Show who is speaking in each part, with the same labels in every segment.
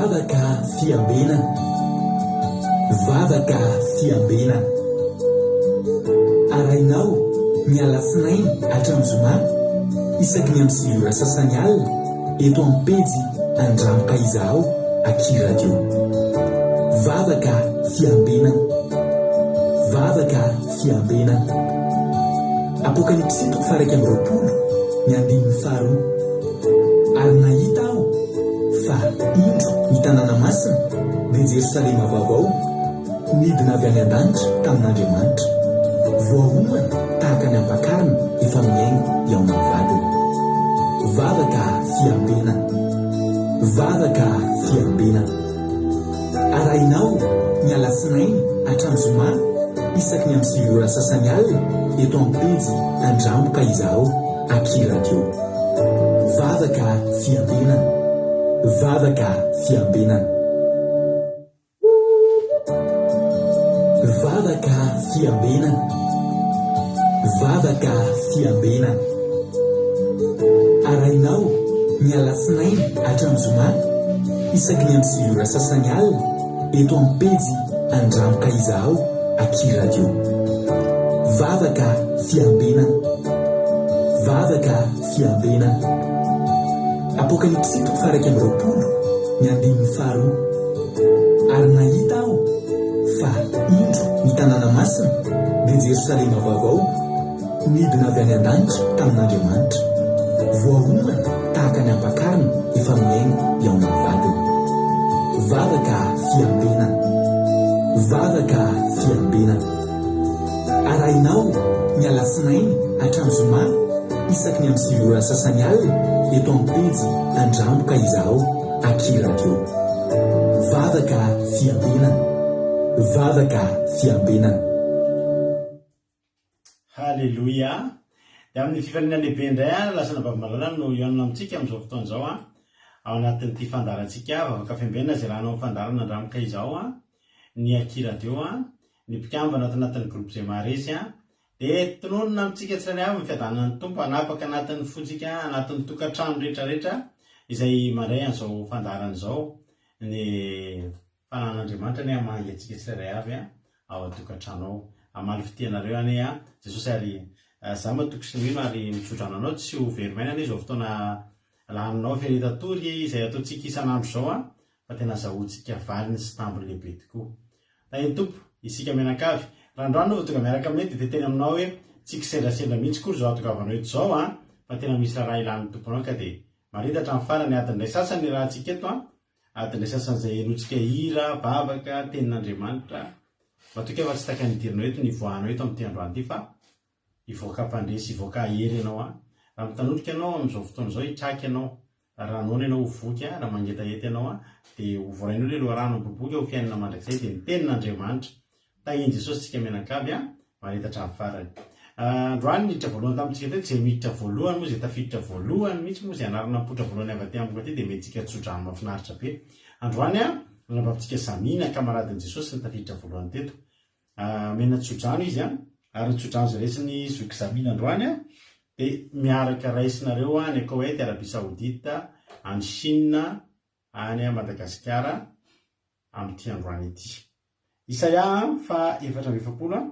Speaker 1: Vavaka fiambena, vavaka fiambena. Arainao ny alatsinainy hatramin'ny zoma isaky ny amin'ny sivy ora sasany alina eto amin'ny pejy Andramoka Izaho Aky Radio. Vavaka fiambena, vavaka fiambena. Apokalipsy 3:20 ary nahita aho fa indro ny tanàna masina dia Jerosalema vaovao nidina avy any an-danitra tamin'Andriamanitra, voaomana tahaka ny ampakarina efa miaingo eo amin'ny vadiny. Vavaka fiambena, vavaka fiambena. Arainao ny alatsinainy hatramin'ny zoma isaky ny amin'ny sivy ora sasany alina eto amin'ny pejy Andramoka Izaho Aky Radio. Vavaka fiambena, vavaka fiambena. Vavaka fiambena, vavaka fiambena. Arainao ny alatsinainy hatramin'ny zoma isaky ny amin'ny sivy ora sasany alina eto amin'ny pejy Andramoka Izaho Aky Radio. Vavaka fiambena, vavaka fiambena. Apokalipsy 3:20 ary nahita aho fa indro ny tanàna masina dia Jerosalema vaovao nidina avy any an-danitra tamin'Andriamanitra, voaomana tahaka ny ampakarina efa miaingo eo amin'ny vadiny. Vavaka fiambena, vavaka fiambena. Arainao ny alatsinainy hatramin'ny zoma isaky ny amin'ny sivy ora sasany alina eto amin'ny pejy Andramoka Izaho Aky Radio. Vavaka fiambena, vavaka fiambena.
Speaker 2: Halleluja. Dia amin'ny fifanina lehibe indray lasana vavimalala no ionana amintsika amin'izao fotoana izao ao anatin'ity fandarantsika vavaka fiambena izay rahanao fandarana Andramoka Izaho ny Aky Radio ny mpikambana anatin'ny groupe izay maharesy dia tononona amintsika tsirairay avy ny fiadanan'ny tompo anapaka anatin'ny fontsika anatin'ny tokantrano rehetrarehetra izay mandray an'izao fandarana izao ny fanan'Andriamanitra ny amahangy antsika tsirairay avy ao an-tokantrano ao. Amaly fitianareo any Jesosy ary za matoko sy mino ary mitsodrano anao tsy ho verimaina any izao fotoana laninao feritatory izay ataontsika isan'andro izao fa tena zahoantsika valiny sy tambiny lehibe tokoa. Iny tompo isika mianakavy raha androany no tonga miaraka aminay dia teny aminao hoe tsy kisendrasendra mihitsy kory izao atokavanao eto izao fa tena misy raha ilan'ny tomponao ka dia maritatra amin'ny farany adin'indray sasany raha antsika eto adin'indray sasany izay enotsika hira vavaka tenin'Andriamanitra matoka efa tsy taka nidirinao eto ny voanao eto amin'ny androany ity fa ivoaka mpandresy ivoaka hery ianao raha mitanondrika ianao amin'izao fotoana izao hitraky ianao raha noana ianao ho voky raha mangetaheta ianao dia ho voarainao le loharano miboboka ho fiainana mandrakizay dia ny tenin'Andriamanitra tahiny Jesosy tsika mianakavy maritatra amin'ny farany. Androany miditra voalohany tamintsika teto izay miditra voalohany moa izay tafiditra voalohany mihitsy moa izay anarana mipotra voalohany avy aty amiko aty dia mentsika tsodrano mahafinaritra be. Androany nanapapitsika samina kamaradin'i Jesosy ny tafiditra voalohany teto mena tsodrano izy ary ny tsodrano izay raisiny zoky samina androany dia miaraka raisinareo any Koweït, Arabia Saoudite, any Chine, any Madagasikara amin'ity androany ity. Isaia 4:20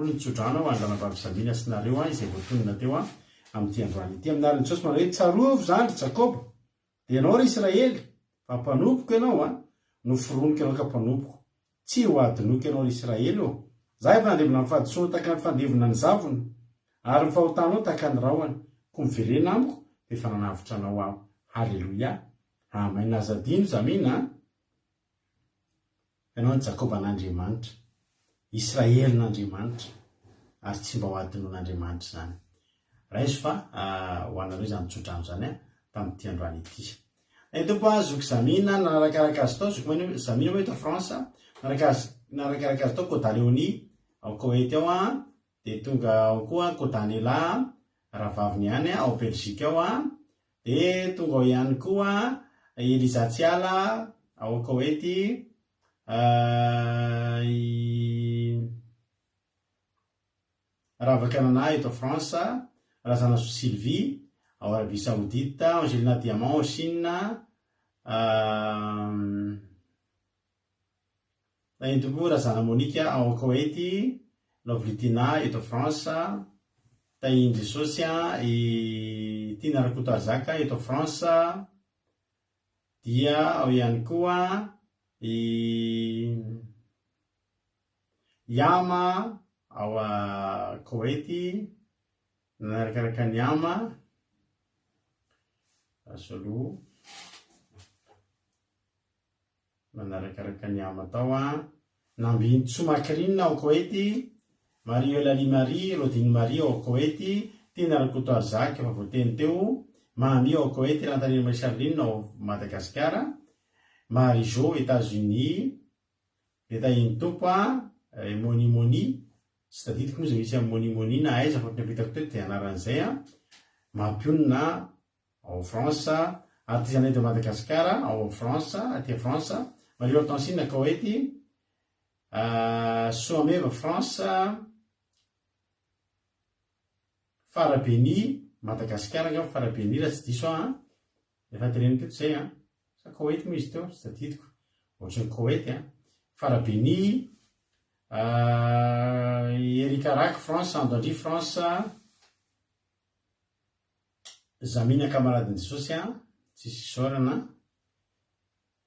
Speaker 2: ny tsodrano andranavavy samina sinareo izay voatonona teo amin'ity androany ity. Aminarin'i Jesosy manao hoe tsarovo zandry Jakoba dia ianao ry Israely fa mpanompoka ianao noforoniko ianao ka mpanompoka tsy ho adinoka ianao ry Israely za efa nandevina amin'ny fahadisoana tahaka ny fandevina ny zavony ary ny fahotanao tahaka ny rahoany ko miverena amiko dia efa nanavitra anao aho. Halleluja. Amen. Nazadino zamina ianao ny Jakoba n'Andriamanitra, Israely n'Andriamanitra ary tsy mba ho adinon'Andriamanitra zany. Raiso fa ho anareo izany tsodrano zany tamin'ity androany ity. Tompo zoky zamina narakaraka azy tao zoky zamina moa eto France narakaraka azy tao Côte Léonie ao Koweït ao dia tonga ao koa Côtanela ravaviny ihany ao Belgique ao dia tonga ao ihany koa Elizatiala ao Koweït, Ravakanana eto France, Razana Sylvie ao Arabie Saoudite, Angelina Diamant ao Chine, Naintokoa razana Monika ao Koety, Lovlitina eto France, Taindry Sosy i Tina Rakotoazaka eto France, dia ao ihany koa i Yama ao Koety, nanarakaraka ny Yama asolo manarakaraka ny Yama tao Nambiny Tsomakrina ao Koety, Mario Lali Marie, Rodine Marie ao Koety, Tina Rakotoazaka efa voateny teo, Mami ao Koety, Rantanina Charline ao Madagasikara, Marijo États-Unis, Itainy Topo Moni tsy tadidiko moa zay misy amin'ny Moni na aiza fa napitako teto dia anaran'izay Mampionina ao France, Artisanat de Madagasikara ao France, aty France, Mario Hortensine Koety, Soameva France, Farabeni Madagasikara nga Farabeni raha tsy diso efa teneny teto zay sa Koety moa izy teo tsy tadidiko ohatrany Koety Farabeni, Erika Rak France, Andandry France, Zamina Camarade Jesosy tsisy sorana,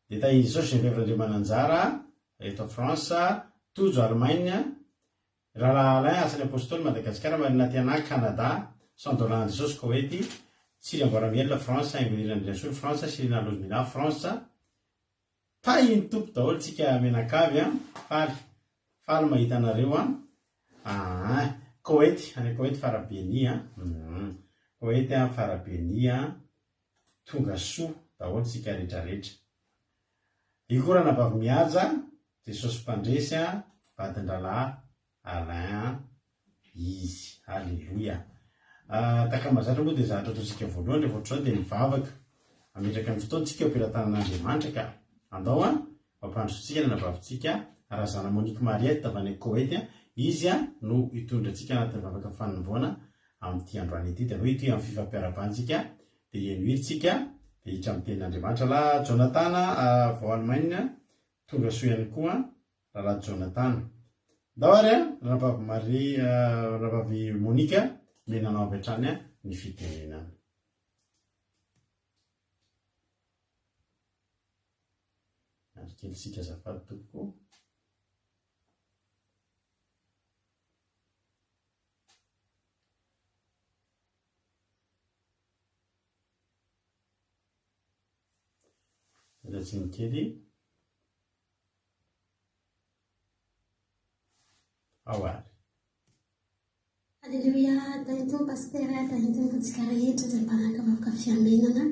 Speaker 2: dia Tainy Jesosy Geneviève Andriamananjara eto France, Tojo Allemagne, Raharaha Alain Asany Apôstôly Madagasikara, Marina Tiana Canada, Sandolan Jesosy Koety, Sily Amboaramiel France, Ingrid Andriasolo France, Sylina Lozmina France, Tainy Topo daholo tsika menakavy faly mahita anareo Koety, any Koety Farabeni Koety Farabeni tonga soa daholo tsika rehetrarehetra. Ikorana Bavy Mihaja, Jesosy Mpandresy, Vadin-dralahy Alain izy, halleluia. Takamazatra moa dia zahatra ataontsika voalohany rehefa ohatr'izao dia mivavaka ametraka ny fotoantsika ampiratànan'Andriamanitra ka andao mampandrosotsika ny anabavintsika Razana Monique Mariette avy any Koety, izy no hitondratsika anatin'ny vavaka fanomboana amin'ity androany ity, dia hoe ity amin'ny fifampiarabantsika dia enoiritsika dia hitra amin'ny tenin'Andriamanitra. La Jonathan vao Allemagne tonga soa ihany koa la Jonathan daholo Rabavy Marie, Rabavy Monika menanao avy hatrany ny fitenenana. Arikelsika azafady tokoa. Ratsinikely awary.
Speaker 3: Alléluia, tainton pasteur, tainton tsika rehetra izay mpanaka vavaka fiamenana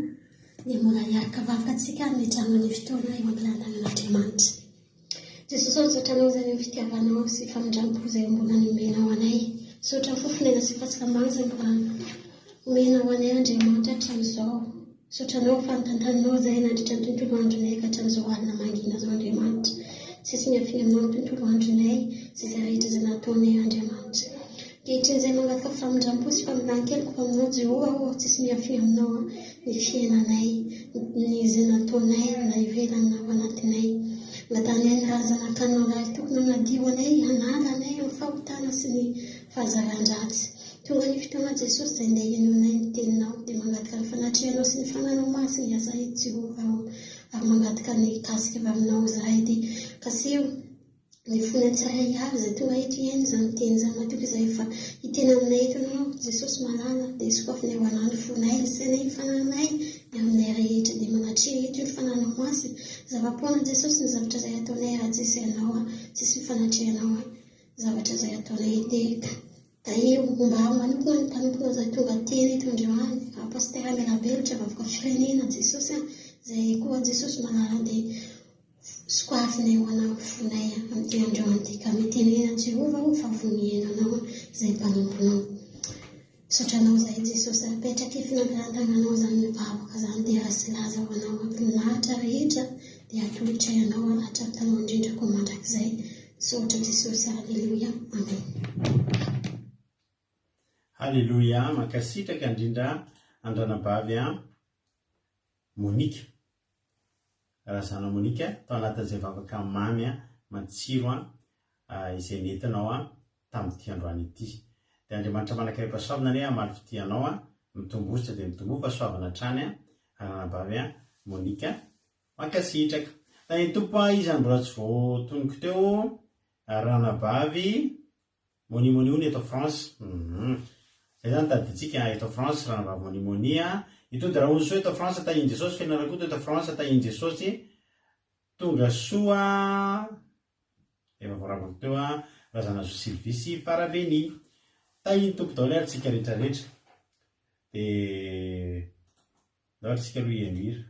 Speaker 3: dia mora hiaraka vavaka antsika mitranga ny fotoana eo ampilantanan'Andriamanitra. Jesosy mitsaotranao izay ny fitiavanao sy famindrampo izay mbola nomenao anay. Misaotra ny fofonena sy fahasalamana izay mbola omenao anay Andriamanitra hatramin'izao. Misaotranao fanotantaninao izay nandritra ny tontolo andronay ka hatramin'izao alina mangina izao Andriamanitra. Tsisy miafina aminao ny tontolo andronay sy izay rehetra izay nataonay Andriamanitra. Ankehitriny mangataka famindrampo sy familan-keloko aminao Jehova, tsisy miafina aminao ny fiainanay, ny izay nataonay na ivelana ao anatinay. Angatanay ny razanakanao raha tokony hanadio anay, hanalanay amin'ny fahotana sy ny fahazaran-dratsy. Tonga ny fotoana Jesosy izay andeha hiainonay ny teninao dia mangataka ny fanatrehanao sy ny fananao masy ny asa eto Jehova ary mangataka ny kasika avy aminao izahay dia kasio ny fony an-tsaray avy izay tonga eto hiaino izany teny izany matoky izay efa hitena aminay eto anao Jesosy malala dia sokafiny ao anany fonay ny sainay ny fananay dia aminay rehetra dia manatrehana eto ny fananao masy zava-poana Jesosy ny zavatra izay ataonay raha tsisy ianao tsisy ny fanatrehanao zavatra izay ataonay dia da io mba manokana ny mpanompona izay tonga teny eto androany apostera Melabelotra vavaka firenena Jesosy izay koa Jesosy malala dia sokafinay ho anao fonay amin'ity androany ity ka mitenena Jehova ho favonienanao izay mpanomponao. Sotranao izay Jesosy apetraka finampirantananao izany ny vavaka izany dia rasy laza ho anao ampinahitra rehetra dia atolotra ianao hatramin'ny indrindrako mandrakizay. Sotra Jesosy, halleluia, amen.
Speaker 2: Halleluia, mankasitraka indrindra andranabavy Monika razana Monika tao anatin'izay vavaka mamy matsiro izay nentinao tamin'ity androany ity. Dia Andriamanitra manankiray pasoavana ny amaly fitianao mitombotra dia mitombo pasoavana hatrany ranabavy Monika Mankasitraka. Da ny tompo izany mbola tsy voatonoko teo ranabavy Monimony eto France. Zay zany taditsika eto France ranabavy Monimony itody raha ony soa eto France tahiny Jesosy fianarakoto eto France tahiny Jesosy tonga soa efa voaravako teo razana zo Sylvisy Faraveny tahiny tompo daholo aritsika rehetrarehetra dia daholo tsika aloha iamira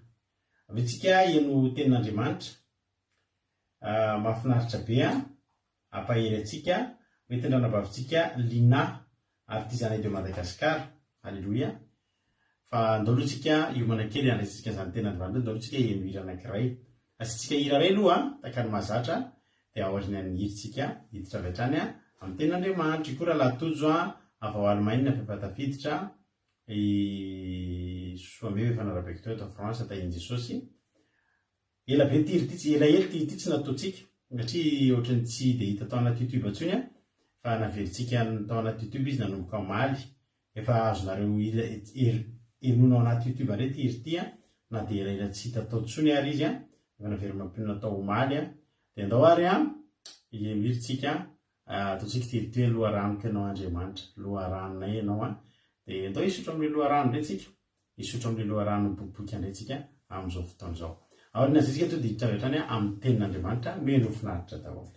Speaker 2: avetsika eno tenin'Andriamanitra mahafinaritra be ampahely atsika mety ranabavitsika Lina artisanay de Madagasikara. Halleluia. Fa ndolotsika iomana kely andraisitsika zany tenin'Andriamanitra ndolotsika eno hira anankiray asitsika hira ray aloha takany mahazatra dia aoriny amin'ny hiritsika hiditra avy hatrany amin'ny tenin'Andriamanitra. Ikoa raha lahatojo avao Allemagne fifatafiditra soame efa narabeko teo eto France tahiny Jesosy. Ela be tirity ela hely ty tsy nataotsika satria ohatrany tsy dia hita tao anaty YouTube atsony fa naveritsika tao anaty YouTube izy nanomboka maly efa azonareo enonao anaty YouTube re ty izy ty na dia ela tsy hita tao tsony ary izy efa navery mampinona tao maly dia andao ary imiritsika ataotsika tirity hoe loharanoko ianao Andriamanitra loharanonay ianao dia andao isotro amin'ny loharano retsika isotro amin'ny loharano boboka andraitsika amin'izao fotoana izao. Aorina zay tsika to dia hiditra avy hatrany amin'ny tenin'Andriamanitra meno finaritra daholo.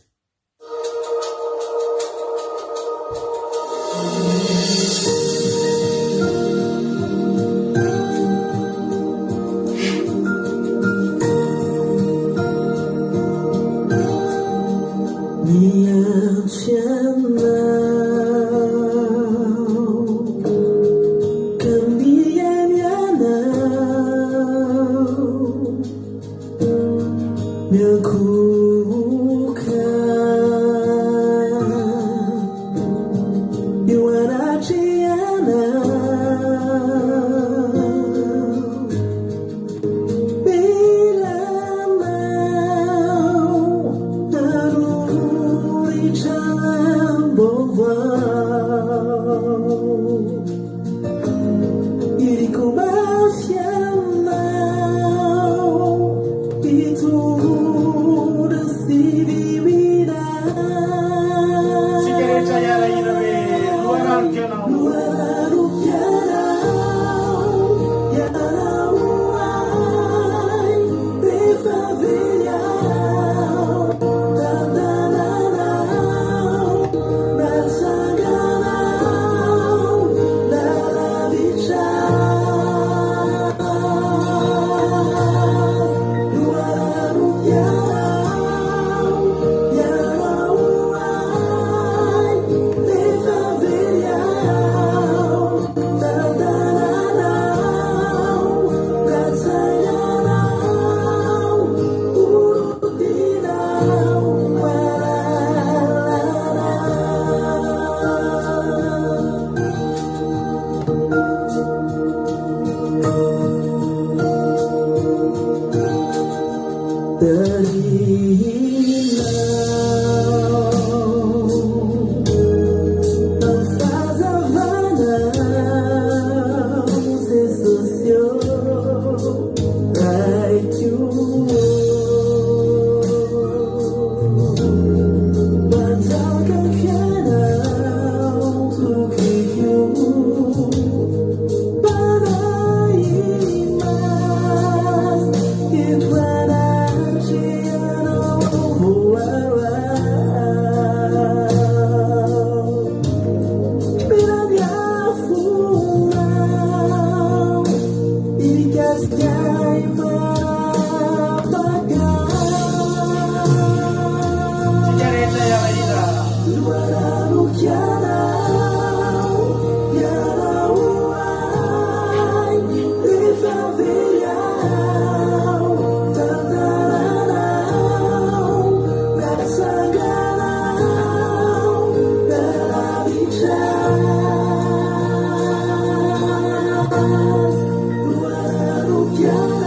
Speaker 4: Yeah.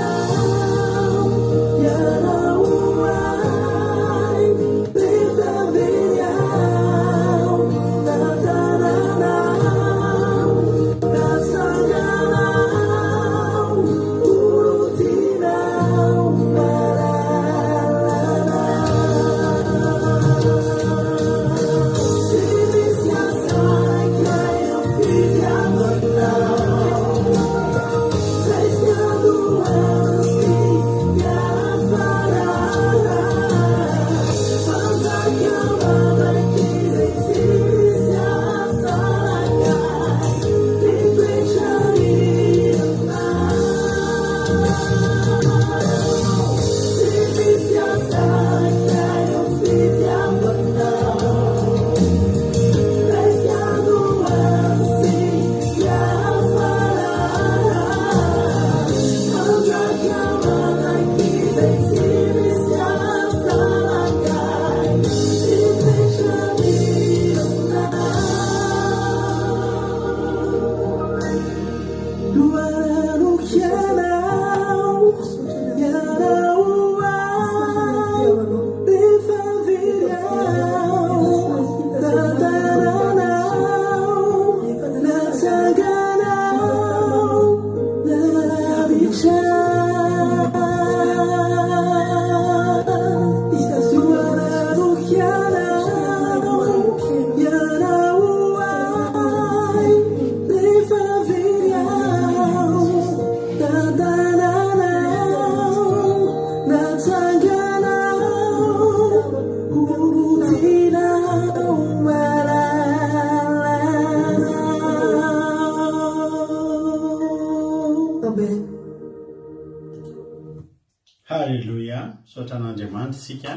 Speaker 2: Halleloia, sotra an'Andriamanitra sika.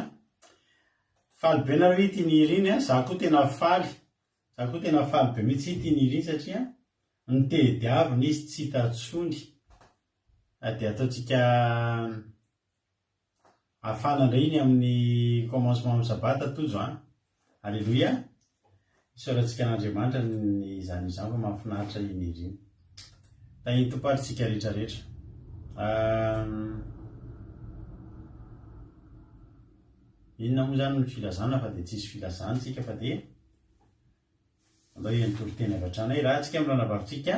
Speaker 2: Faly be nareo ity niriny a, za koa tena faly be mihitsy ity niriny satria nitediavina izy tsy tatsony. Dia ataontsika afana indray iny amin'ny commencement amin'ny sabata tojo a. Halleloia, isaorantsika an'Andriamanitra ny izany fa mahafinaritra iny niriny. Da iny toparintsika rehetrarehetra. Inona moa zany ny filazana fa dia tsisy filazantsika fa dia andao entoroteny avatrana raha tsika amin'ny ranavavitsika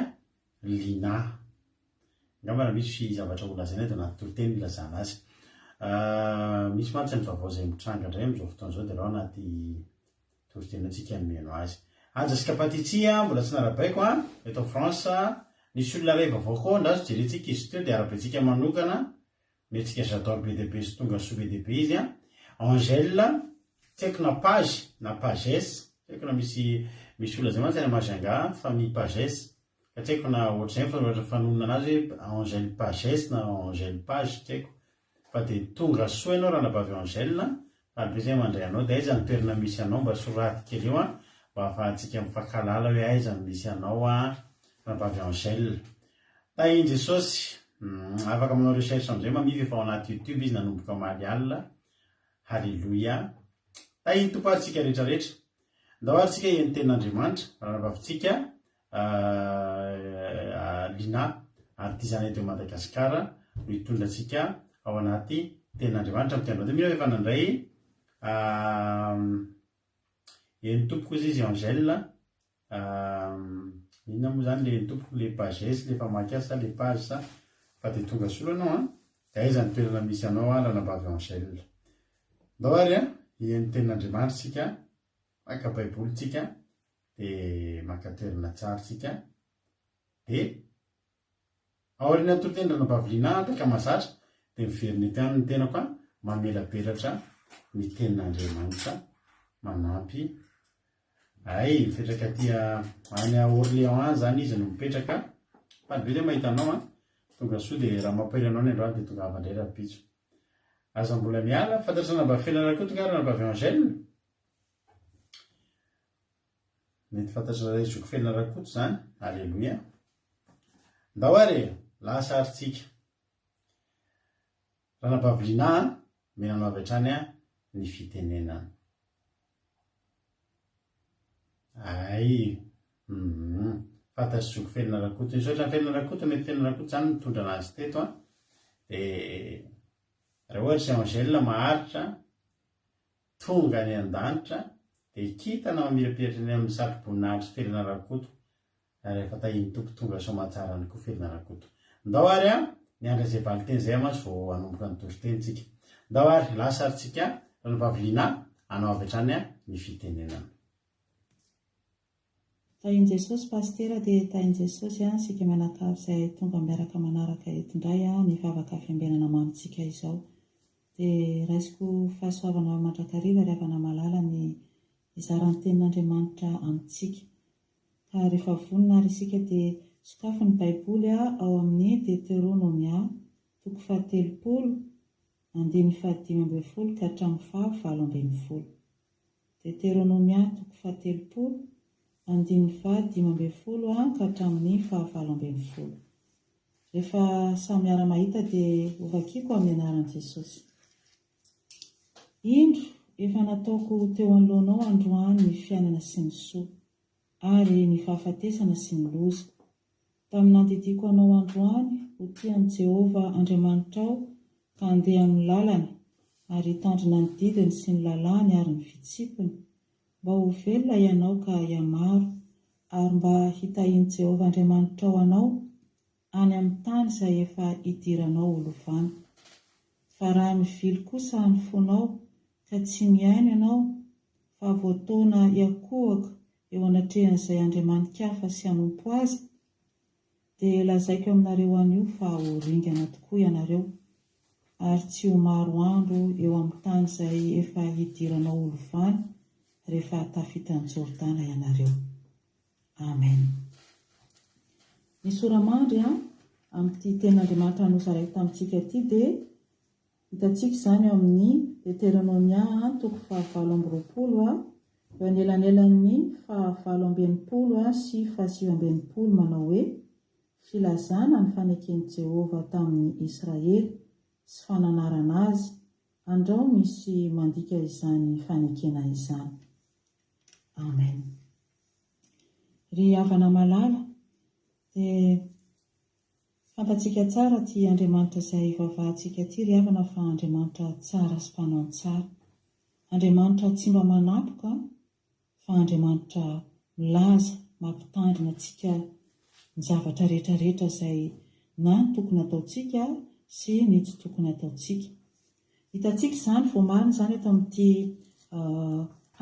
Speaker 2: lina. Angambana misy zavatra olazaina dia anaty toroteny ilazana azy. Misy mantsy ny vaovao izay mitranga indray amin'izao fotoan'izao dia rao anaty toroteny antsika miheno azy. Anjasika Patitsia mbola tsy narabaiko a, eto France nisy olona ray vaovao koa ndazo jerentsika izy teo dia arabentsika manokana mentsika j'adore BDB sy tonga soa BDB izy a. Angèle, tsy haiko na page na pages, tsy haiko na misy olona zay mantsy any Majunga famille pages, ka tsy haiko na ohatr'izay fa fanonona anazy Angèle pages na Angèle page, tsy haiko fa dia tonga soa ianao raha nabavy Angèle, ary be zay mandray anao dia aiza ny toerana misy anao mba soraty kely eo a mba ahafahantsika mifankalala hoe aiza ny misy anao a nabavy Angèle. Da iny Jesosy afaka manao recherche amin'izay mamify efa ao anaty YouTube izy nanomboka Malial. Halleluia. Da iny toparintsika rehetrarehetra. Ndao aritsika eny tenin'Andriamanitra raha nabavitsika lina ary ty zany eto Madagasikara no hitondratsika ao anaty tenin'Andriamanitra amin'ny tianao. Dia mila efa nandray eny tompoko izy Angèle. Inona moa zany le tompoko le pages le famaky azy sa le page sa fa dia tonga soa anao a dia aiza ny toerana misy anao a raha nabavy Angèle. Ndao ary a eny tenin'Andriamanitra sika maka baiboly tsika dia maka toerana tsara tsika dia aoriana toroteny raha nabavy lina ataka mazatra dia miverina ety any ny tenako a mamela peratra ny tenin'Andriamanitra manampy. Ay, mipetraka tia any Orléans zany izy no mipetraka. Fa be zay mahita anao a tonga soa dia raha mampaira anao ny androany dia tonga avandray rapitso. Aza mbola miala fantatry nabavy Fianarantsoa raha nabavy Angèle. Mety fantatry ray zoko Fianarantsoa zany. Halleluia. Ndao ary lasa aritsika. Raha nabavy lina menanao avy hatrany a ny fitenenana. Ay, fantatry zoko Fianarantsoa. Ny sotra ny Fianarantsoa mety Fianarantsoa zany mitondra anazy teto a. Dia raha ohatra Angèle maharitra tonga any an-danitra dia kitana mamirapiratra ny amin'ny satroboninahitra Fianarantsoa ary efa tahiny tompo tonga soamatsara ny koa Fianarantsoa. Ndao ary a niandra izay valiteny izay mantsy vao hanomboka ny toritenytsika. Ndao ary lasa aritsika raha nabavy lina anao avy hatrany a ny fitenenana.
Speaker 4: Tahin Jesosy pastera dia tahin Jesosy a sika menaka izay tonga miaraka manaraka eto indray a ny favaka fiambenana mamitsika izao. Dia raisiko fahasoavana mandrakariva ry havana malala ny izaran'ny tenin'Andriamanitra amintsika. Ka rehefa vonona ary isika dia sokafo ny baiboly ao amin'ny Deutéronomia toko fahatelopolo, andiny fahadimy ambin'ny folo ka hatramin'ny fahavalo ambin'ny folo. Deutéronomia toko fahatelopolo, andiny fahadimy ambin'ny folo ka hatramin'ny fahavalo ambin'ny folo. Rehefa samy miara-mahita dia ovakiko amin'ny anaran'i Jesosy. Indro efa nataoko teo anoloanao androany ny fiainana sy ny soa, ary ny fahafatesana sy ny loza. Tamin'ny nandidiko anao androany, ho tian'i Jehova Andriamanitra ao, ka andeha amin'ny lalany, ary hitandrina ny didiny sy ny lalàny ary ny fitsipiny, mba ho velona ianao ka hiamaro, ary mba hitahian'i Jehova Andriamanitra ao anao, any amin'ny tany izay efa hidiranao olovany. Fa raha mivily kosa ny fonao, ka tsy miaino ianao, fa voataona hiakohaka eo anatrehan'izay andriamanitra hafa sy hanompo azy, dia lazaiko aminareo anio fa ho ringana tokoa ianareo, ary tsy ho maro andro eo amin'ny tany izay efa hidiranao olovany rehefa tafitan'ny Jordana ianareo. Amen. Ny soramandry amin'ity ten'Andriamanitra nosaraiko tamintsika ity dia hitantsika izany amin'ny Deutéronomia toko fahavalo amby roapolo eo anelanelan'ny fahavalo amby enimpolo sy fahasivy amby enimpolo manao hoe filazana ny faneken'i Jehova tamin'ny Israely sy fananarana azy, andrao misy mandika izany fanekena izany. Amen. Ry havana malala, dia fantatsika tsara ty Andriamanitra izay vavahantsika ty ry havana fa Andriamanitra tsara sy mpanao tsara. Andriamanitra tsy mba manapoka, fa Andriamanitra milaza, mampitandrina antsika ny zavatra rehetrarehetra izay na ny tokony ataontsika sy ny tsy tokony ataontsika. Hitantsika izany vao marina izany eto amin'ity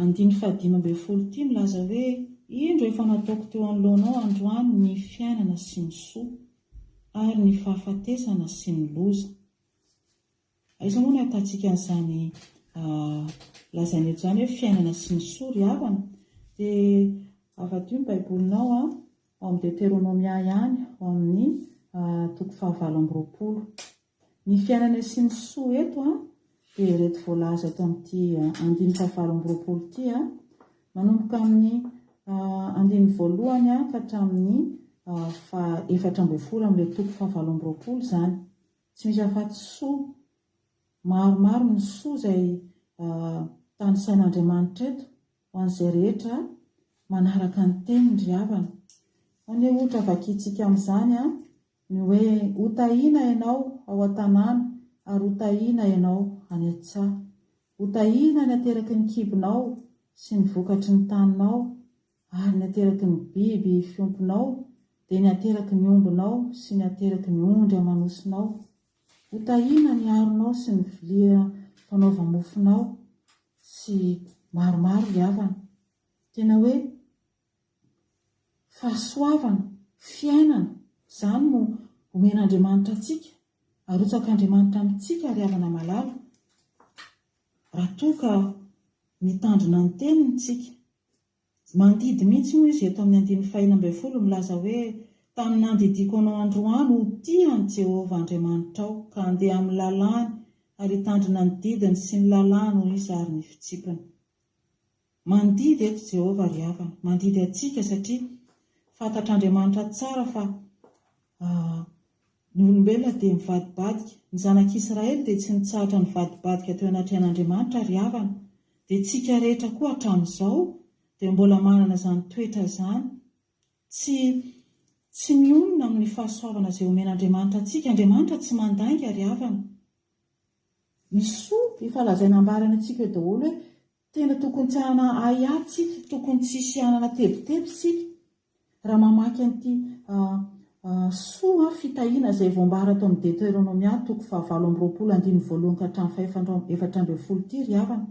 Speaker 4: andiny fahadimy ambin'ny folo ity milaza hoe indro efa nataoko teo anoloanao androany ny fiainana sy ny soa, ary ny fahafatesana sy ny loza. Aiza moa no ahitantsika an'izany lazaina eto izany hoe fiainana sy ny soa ry havana, dia avadio ny baibolinao ao amin'ny Deutéronomia ihany, ao amin'ny toko fahavalo amby roapolo. Ny fiainana sy ny soa eto dia reto voalaza eto amin'ity andiny fahavalo amby roapolo ity manomboka amin'ny andiny voalohany ka hatramin'ny efatra ambin'ny folo amin'ilay toko fahavalo amby roapolo izany. Tsy misy afa-tsy soa, maromaro ny soa izay tany sain'Andriamanitra eto ho an'izay rehetra manaraka ny teniny ry havana. Any ohatra vakiantsika amin'izany ny hoe hotahiana ianao ao an-tanàna, ary hotahiana ianao any an-tsaha, hotahiana ny ateraky ny kibonao sy ny vokatry ny taninao, ary ny ateraky ny biby fiomponao, dia ny ateraky ny ombinao sy ny ateraky ny ondry amanosinao, hotahiana ny aronao sy ny vilia fanaova-mofonao, sy maromaro ry havana. Tena hoe fahasoavana, fiainana, izany no omen'Andriamanitra antsika, arotsak'Andriamanitra amintsika ry havana malala, raha toa ka mitandrina ny teniny tsika. Mandidy mihitsy moa izy eto amin'ny andiny fahiny ambin'ny folo milaza hoe tamin'ny nandidiko anao androany ho tian'i Jehova Andriamanitra ao, ka andeha amin'ny lalàny ary hitandrina ny didiny sy ny lalàny hoy izy ary ny fitsipiny. Mandidy eto Jehova ry havana, mandidy antsika satria fantatr'Andriamanitra tsara fa ny olombelona dia mivadibadika, ny zanak'Israely dia tsy nitsahatra nivadibadika teo anatrehan'Andriamanitra ry havana, dia tsika rehetra koa hatramin'izao dia mbola manana izany toetra izany, tsy mionona amin'ny fahasoavana izay omen'Andriamanitra antsika. Andriamanitra tsy mandainga ry havana. Ny soa efa lazaina ambarana antsika eo daholo hoe tena tokony tsy hanana ahiahy tsika, tokony tsisy hanana tebotebo sika. Raha mamaky an'ity soa fitahiana izay voambara ato amin'ny Deutéronomia toko fahavalo amby roapolo andiny voalohany ka hatramin'ny efatra ambin'ny folo ity ry havana.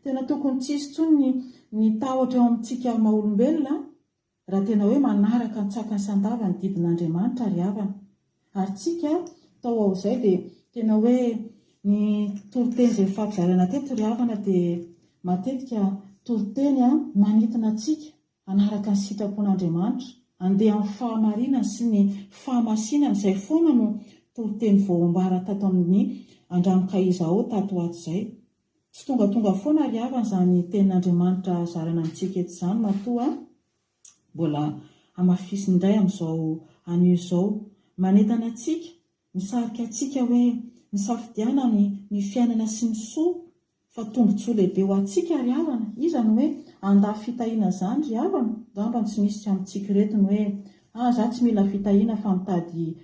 Speaker 4: Tena tokony tsisy tsony ny tahotra eo amintsika maha-olombelona raha tena hoe manaraka ny tsakany sandava ny didin'Andriamanitra ry havana. Ary tsika tao ao izay dia tena hoe ny toriteny izay fampizarana teto ry havana dia matetika toriteny manintona antsika anaraka ny sitrapon'Andriamanitra, andeha amin'ny fahamarinana sy ny fahamasinana izay foana no toro-teny voambara tato amin'ny andramokaiza ao tato ato izay. Tsy tongatonga foana ry havana izany tenin'Andriamanitra zarana amintsika eto izany matoa mbola amafisiny indray amin'izao anio izao, manentana antsika, misarika antsika hoe misafidiana ny fiainana sy ny soa fa tombontsoa lehibe ho antsika ry havana. Izany hoe andafy fitahiana izany ry havana, ngamba tsy misy amintsika reto ny hoe za tsy mila fitahiana fa mitady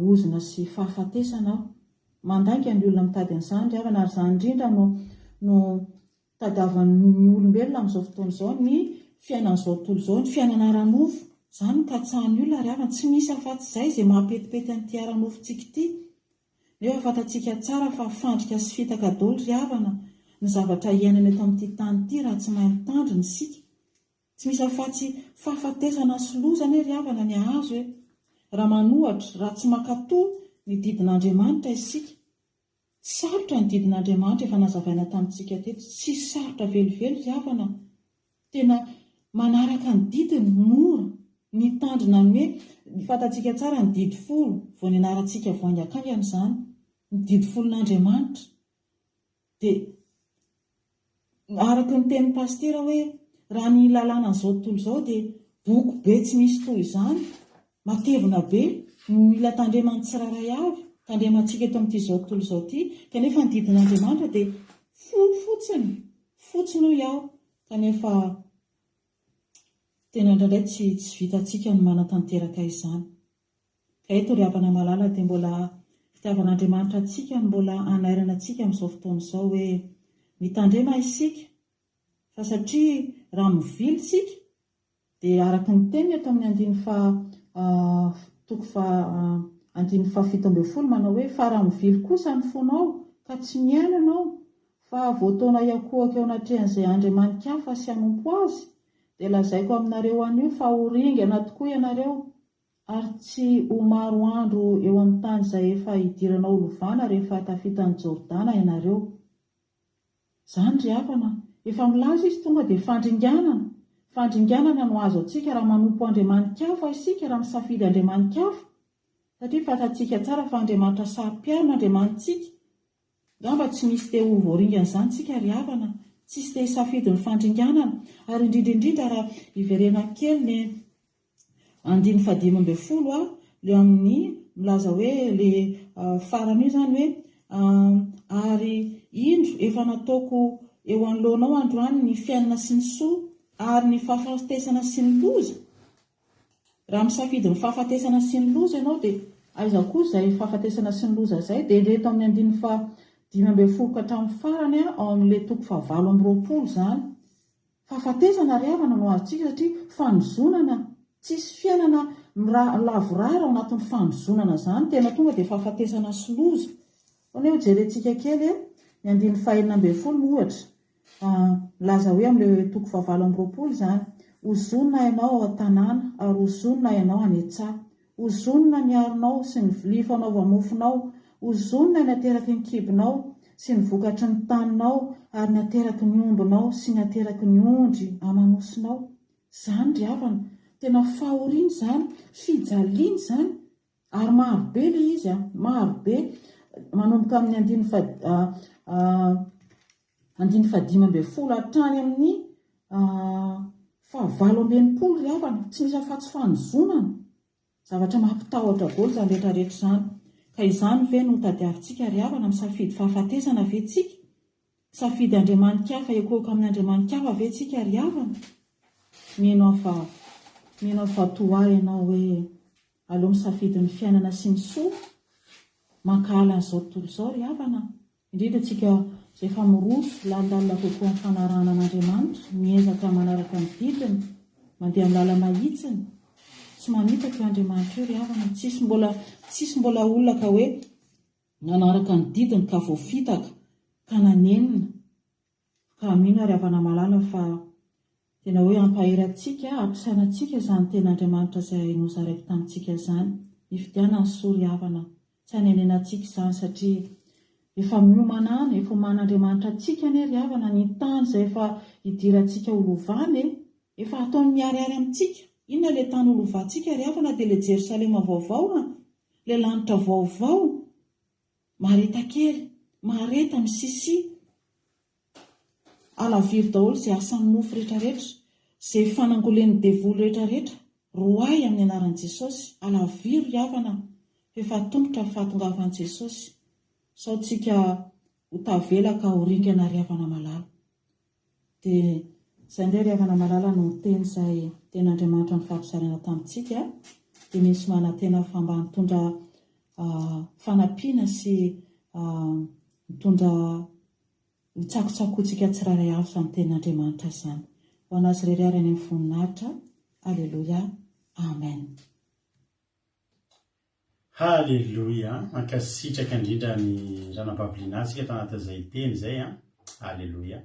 Speaker 4: ozona sy fahafatesana aho. Mandainga ny olona mitady an'izany ry havana, ary izany indrindra no tadiavan'ny olombelona amin'izao fotoana izao ny fiainan'izao tontolo izao, ny fiainana ara-nofo. Izany no katsahan'ny olona ry havana, tsy misy afa-tsy izay izay mampetipety an'ity ara-nofontsika ity. Nefa fantatsika tsara fa fandrika sy fitaka daholo ry havana ny zavatra iainana eto amin'ity tany ity raha tsy mahay mitandrina isika. Tsy misy afa-tsy fahafatesana sy lozana ry havana ny ahazo hoe raha manohatra, raha tsy mankatoa ny didin'Andriamanitra isika. Sarotra ny didin'Andriamanitra efa nazavaina tamintsika teto, tsy sarotra velively ry havana. Tena manaraka ny didiny mora ny tandrina ny hoe fantatsika tsara ny didy folo vao ny anarantsika voangy akangana izany, ny didy folon'Andriamanitra. Dia araka ny tenin'ny pastera hoe raha ny lalàna izao tontolo izao dia boky be tsy misy toy izany, matevina be, mila tandremany tsiraray avy, tandremantsika eto amin'ity izao tontolo izao ity, kanefa ny didin'Andriamanitra dia fotsiny ao, kanefa tena indraindray tsy vitantsika ny manatanteraka izany. Ka eto ry havana malala dia mbola fitiavan'Andriamanitra antsika no mbola anairana antsika amin'izao fotoana izao hoe mitandrema isika, fa satria raha mivily isika dia araka ny teny eto amin'ny 17 manao hoe fa raha mivily kosa ny fonao ka tsy miaina ianao fa voataona iakohaka eo anatrehan'izay andriamanin-kafa sy hanompo azy, dia lazaiko aminareo anio fa horingana tokoa ianareo ary tsy ho maro andro eo amin'ny tany izay efa hidiranao lovana rehefa tafitan'ny Jordana ianareo. Izany ry havana, efa milaza izy tonga dia fandringanana no azo antsika raha manompo andriamanin-kafa isika, raha misafidy andriamanin-kafa, satria fantatsika tsara fa Andriamanitra saham-piarona andriamanitsika. Ngamba tsy misy te ho voaringana izany tsika ry havana, tsisy te hisafidy ny fandringanana. Ary indrindra raha iverena kely ny 15 leo amin'ny milaza hoe le farany io izany hoe ary indro efa nataoko eo anoloanao androany ny fiainana sy ny soa ary ny fahafatesana sy ny loza. Raha misafidy ny fahafatesana sy ny loza ianao dia aiza koa izay fahafatesana sy ny loza izay, dia reto amin'ny 15 ka hatramin'ny farany ao amin'ilay 720 izany. Fahafatesana ry havana no azontsika satria fanozonana, tsisy fiainana lavorara ao anatin'ny fanozonana izany, tena tonga dia fahafatesana sy loza. Ho eo jerentsika kely ny 15 ohatra, laza hoe amin'ilay 720 izany, hozonina ianao ao an-tanàna ary hozonina ianao any an-tsaha, hozonina ny aronao sy ny vilia fanaova-mofonao, hozonina ny ateraky ny kibonao sy ny vokatry ny taninao ary ny ateraky ny ombinao sy ny ateraky ny ondry amanosinao. Izany ry havana, tena fahoriana izany, fijaliana izany, ary marobe ilay izy, marobe, manomboka amin'ny 15 hatrany amin'ny 20 ry havana, tsy misy afa-tsy fanozonana, zavatra mampitahotra daholo izany rehetrarehetra izany. Ka izany ve no tadiavintsika ry havana, misafidy fahafatesana ve tsika? Misafidy andriamanin-kafa, ekoka amin'ny andriamanin-kafa ve tsika ry havana? Mienao fa toa ianao hoe aleo misafidy ny fiainana sy ny soa, mankahala an'izao tontolo izao ry havana. Indrindra tsika izay efa miroso lalina kokoa amin'ny fanarahana an'Andriamanitra, miezaka manaraka ny didiny, mandeha amin'ny lalana hitsiny, tsy manitaka io Andriamanitra io ry havana. Tsisy mbola olona ka hoe nanaraka ny didiny ka voafitaka ka nanenina. Ka mino ry havana malala fa tena hoe ampaherantsika, ampisainantsika izany tena Andriamanitra izay nozaraiko tamintsika izany. Hifidiana ny soa ry havana, tsy hanenenantsika izany satria efa miomanana, efa oman'Andriamanitra antsika anie ry havana, ny tany izay efa hidirantsika ho lovany, efa ataony miariary amintsika. Inona ilay tany ho lovantsika ry havana? Dia ilay Jerosalema vaovao, ilay lanitra vaovao, mareta kely, mareta misisi, alaviry daholo izay asan'ny nofo rehetrarehetra, izay fanangolen'ny devoly rehetrarehetra, roay amin'ny anaran'i Jesosy, alaviry havana, efa tongotra ny fahatongavan'i Jesosy. Sao tsika ho tavela ka ho ringana ry havana malala. Dia izay indray ry havana malala no teny izay ten'Andriamanitra ny fampizarana tamintsika, dia misy manantena famba mitondra fanampiana sy mitondra mitsakotsakotsika tsiraray avy izany ten'Andriamanitra izany. Ho anazy irery ary any amin'ny voninahitra. Alleluia. Amen.
Speaker 2: Halleluia. Mankasitraka indrindra ny ranam-paviliana azy tanatin'izay teny izay. Halleluia.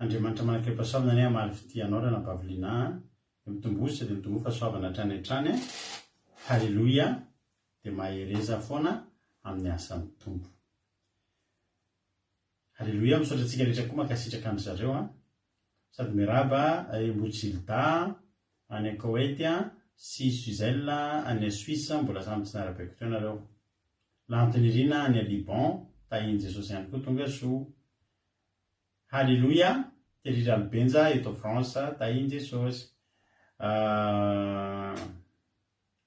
Speaker 2: Andriamanitra manakaiky mpahasoavana ny amaly fitianao ranam-paviliana, mitombosa dia mitombo fahasoavana hatrany hatrany. Halleluia. Dia mahereza foana amin'ny asan'ny tombo. Halleluia. Misaotra antsika rehetra koa mankasitraka an zareo, sady miraba Mojilda any Koweït sy Suzel any Suisse, mbola samy tsy nara-baiko teo nareo. Lantinirina any Liban, tahiny Jesosy ihany koa tonga soa. Halleluia. Terira Albenja eto France, tahiny Jesosy.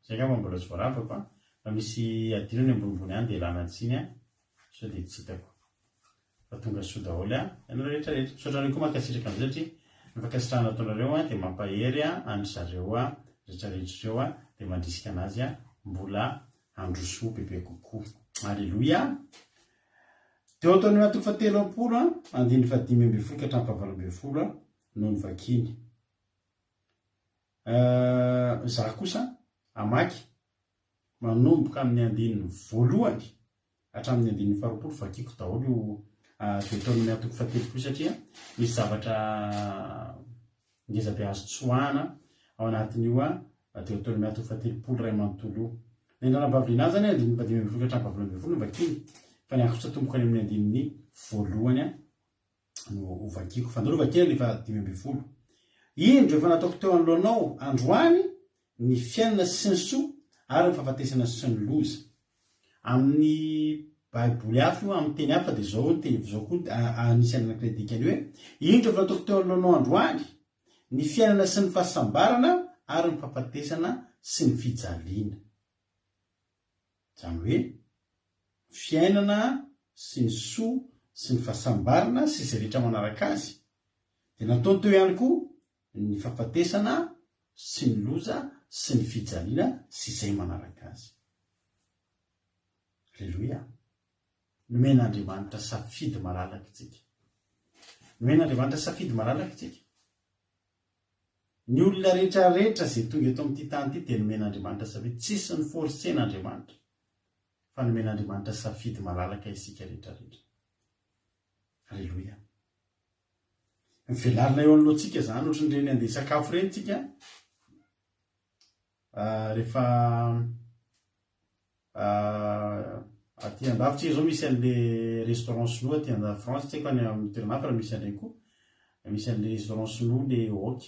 Speaker 2: Zay ngamba mbola tsy voaravako, fa misy adino ny ambonimbony any dia ilana tsiny, so dia tsy hitako. Fa tonga soa daholo ianareo rehetrarehetra. Misaotra any koa mankasitraka amin'ny satria ny fankasitrahana ataonareo dia mampahery any zareo rehetrarehetra ireo dia mandrisika anazy mbola androsoa bebe kokoa. Halleluia. Teo ataony atoko fahatelo ampolo andiny fahadimy ambin'ny folo ka hatramin'ny fahavalo ambin'ny folo no ny vakiny. Za kosa amaky manomboka amin'ny andininy voalohany hatramin'ny andininy faharoapolo vakiko daholo teo ataony atoko fahatelopolo satria misy zavatra ngezabe azo tsoahana ao anatin'io teo ataony atoko fahatelopolo ray manontolo. Ny ranam-paviliana zany andininy fahadimy ambin'ny folo ka hatramin'ny fahavalo ambin'ny folo no vakiny. Fa ny akotra tomboka any amin'ny andininy voalohany no vakiko. Fa andro vakina rehefa 5:20. Indro efa nataoko teo anoloanao androany ny fiainana sy ny soa ary ny fahafatesana sy ny loza. Amin'ny baiboly hafa io, amin'ny teny hafa dia zao ny teny zao koa anisany anankiray dikany hoe indro efa nataoko teo anoloanao androany ny fiainana sy ny fahasambarana ary ny fahafatesana sy ny fijaliana. Zany hoe fiainana sy ny soa sy ny fahasambarana sy izay rehetra manaraka azy. Dia nataony teo ihany koa ny fahafatesana sy ny loza sy ny fijaliana sy izay manaraka azy. Halleluia. Nomen'Andriamanitra safidy malalaka itsika. Nomen'Andriamanitra safidy malalaka itsika. Ny olona rehetrarehetra izay tonga eto amin'ity tany ity dia nomen'Andriamanitra safidy, tsisy ny forsen'Andriamanitra. Fa nomen'Andriamanitra safidy malalaka isika rehetrarehetra. Halleluia. Mivelarina eo anoloantsika zany ohatran'ireny andeha sakafo ireny tsika. Rehefa aty andafitra zao misy an'ilay restaurant sinoa aty France, tsy haiko any amin'ny toerana hafa raha misy an'ireny koa. Misy an'ilay restaurant sinoa ilay wok.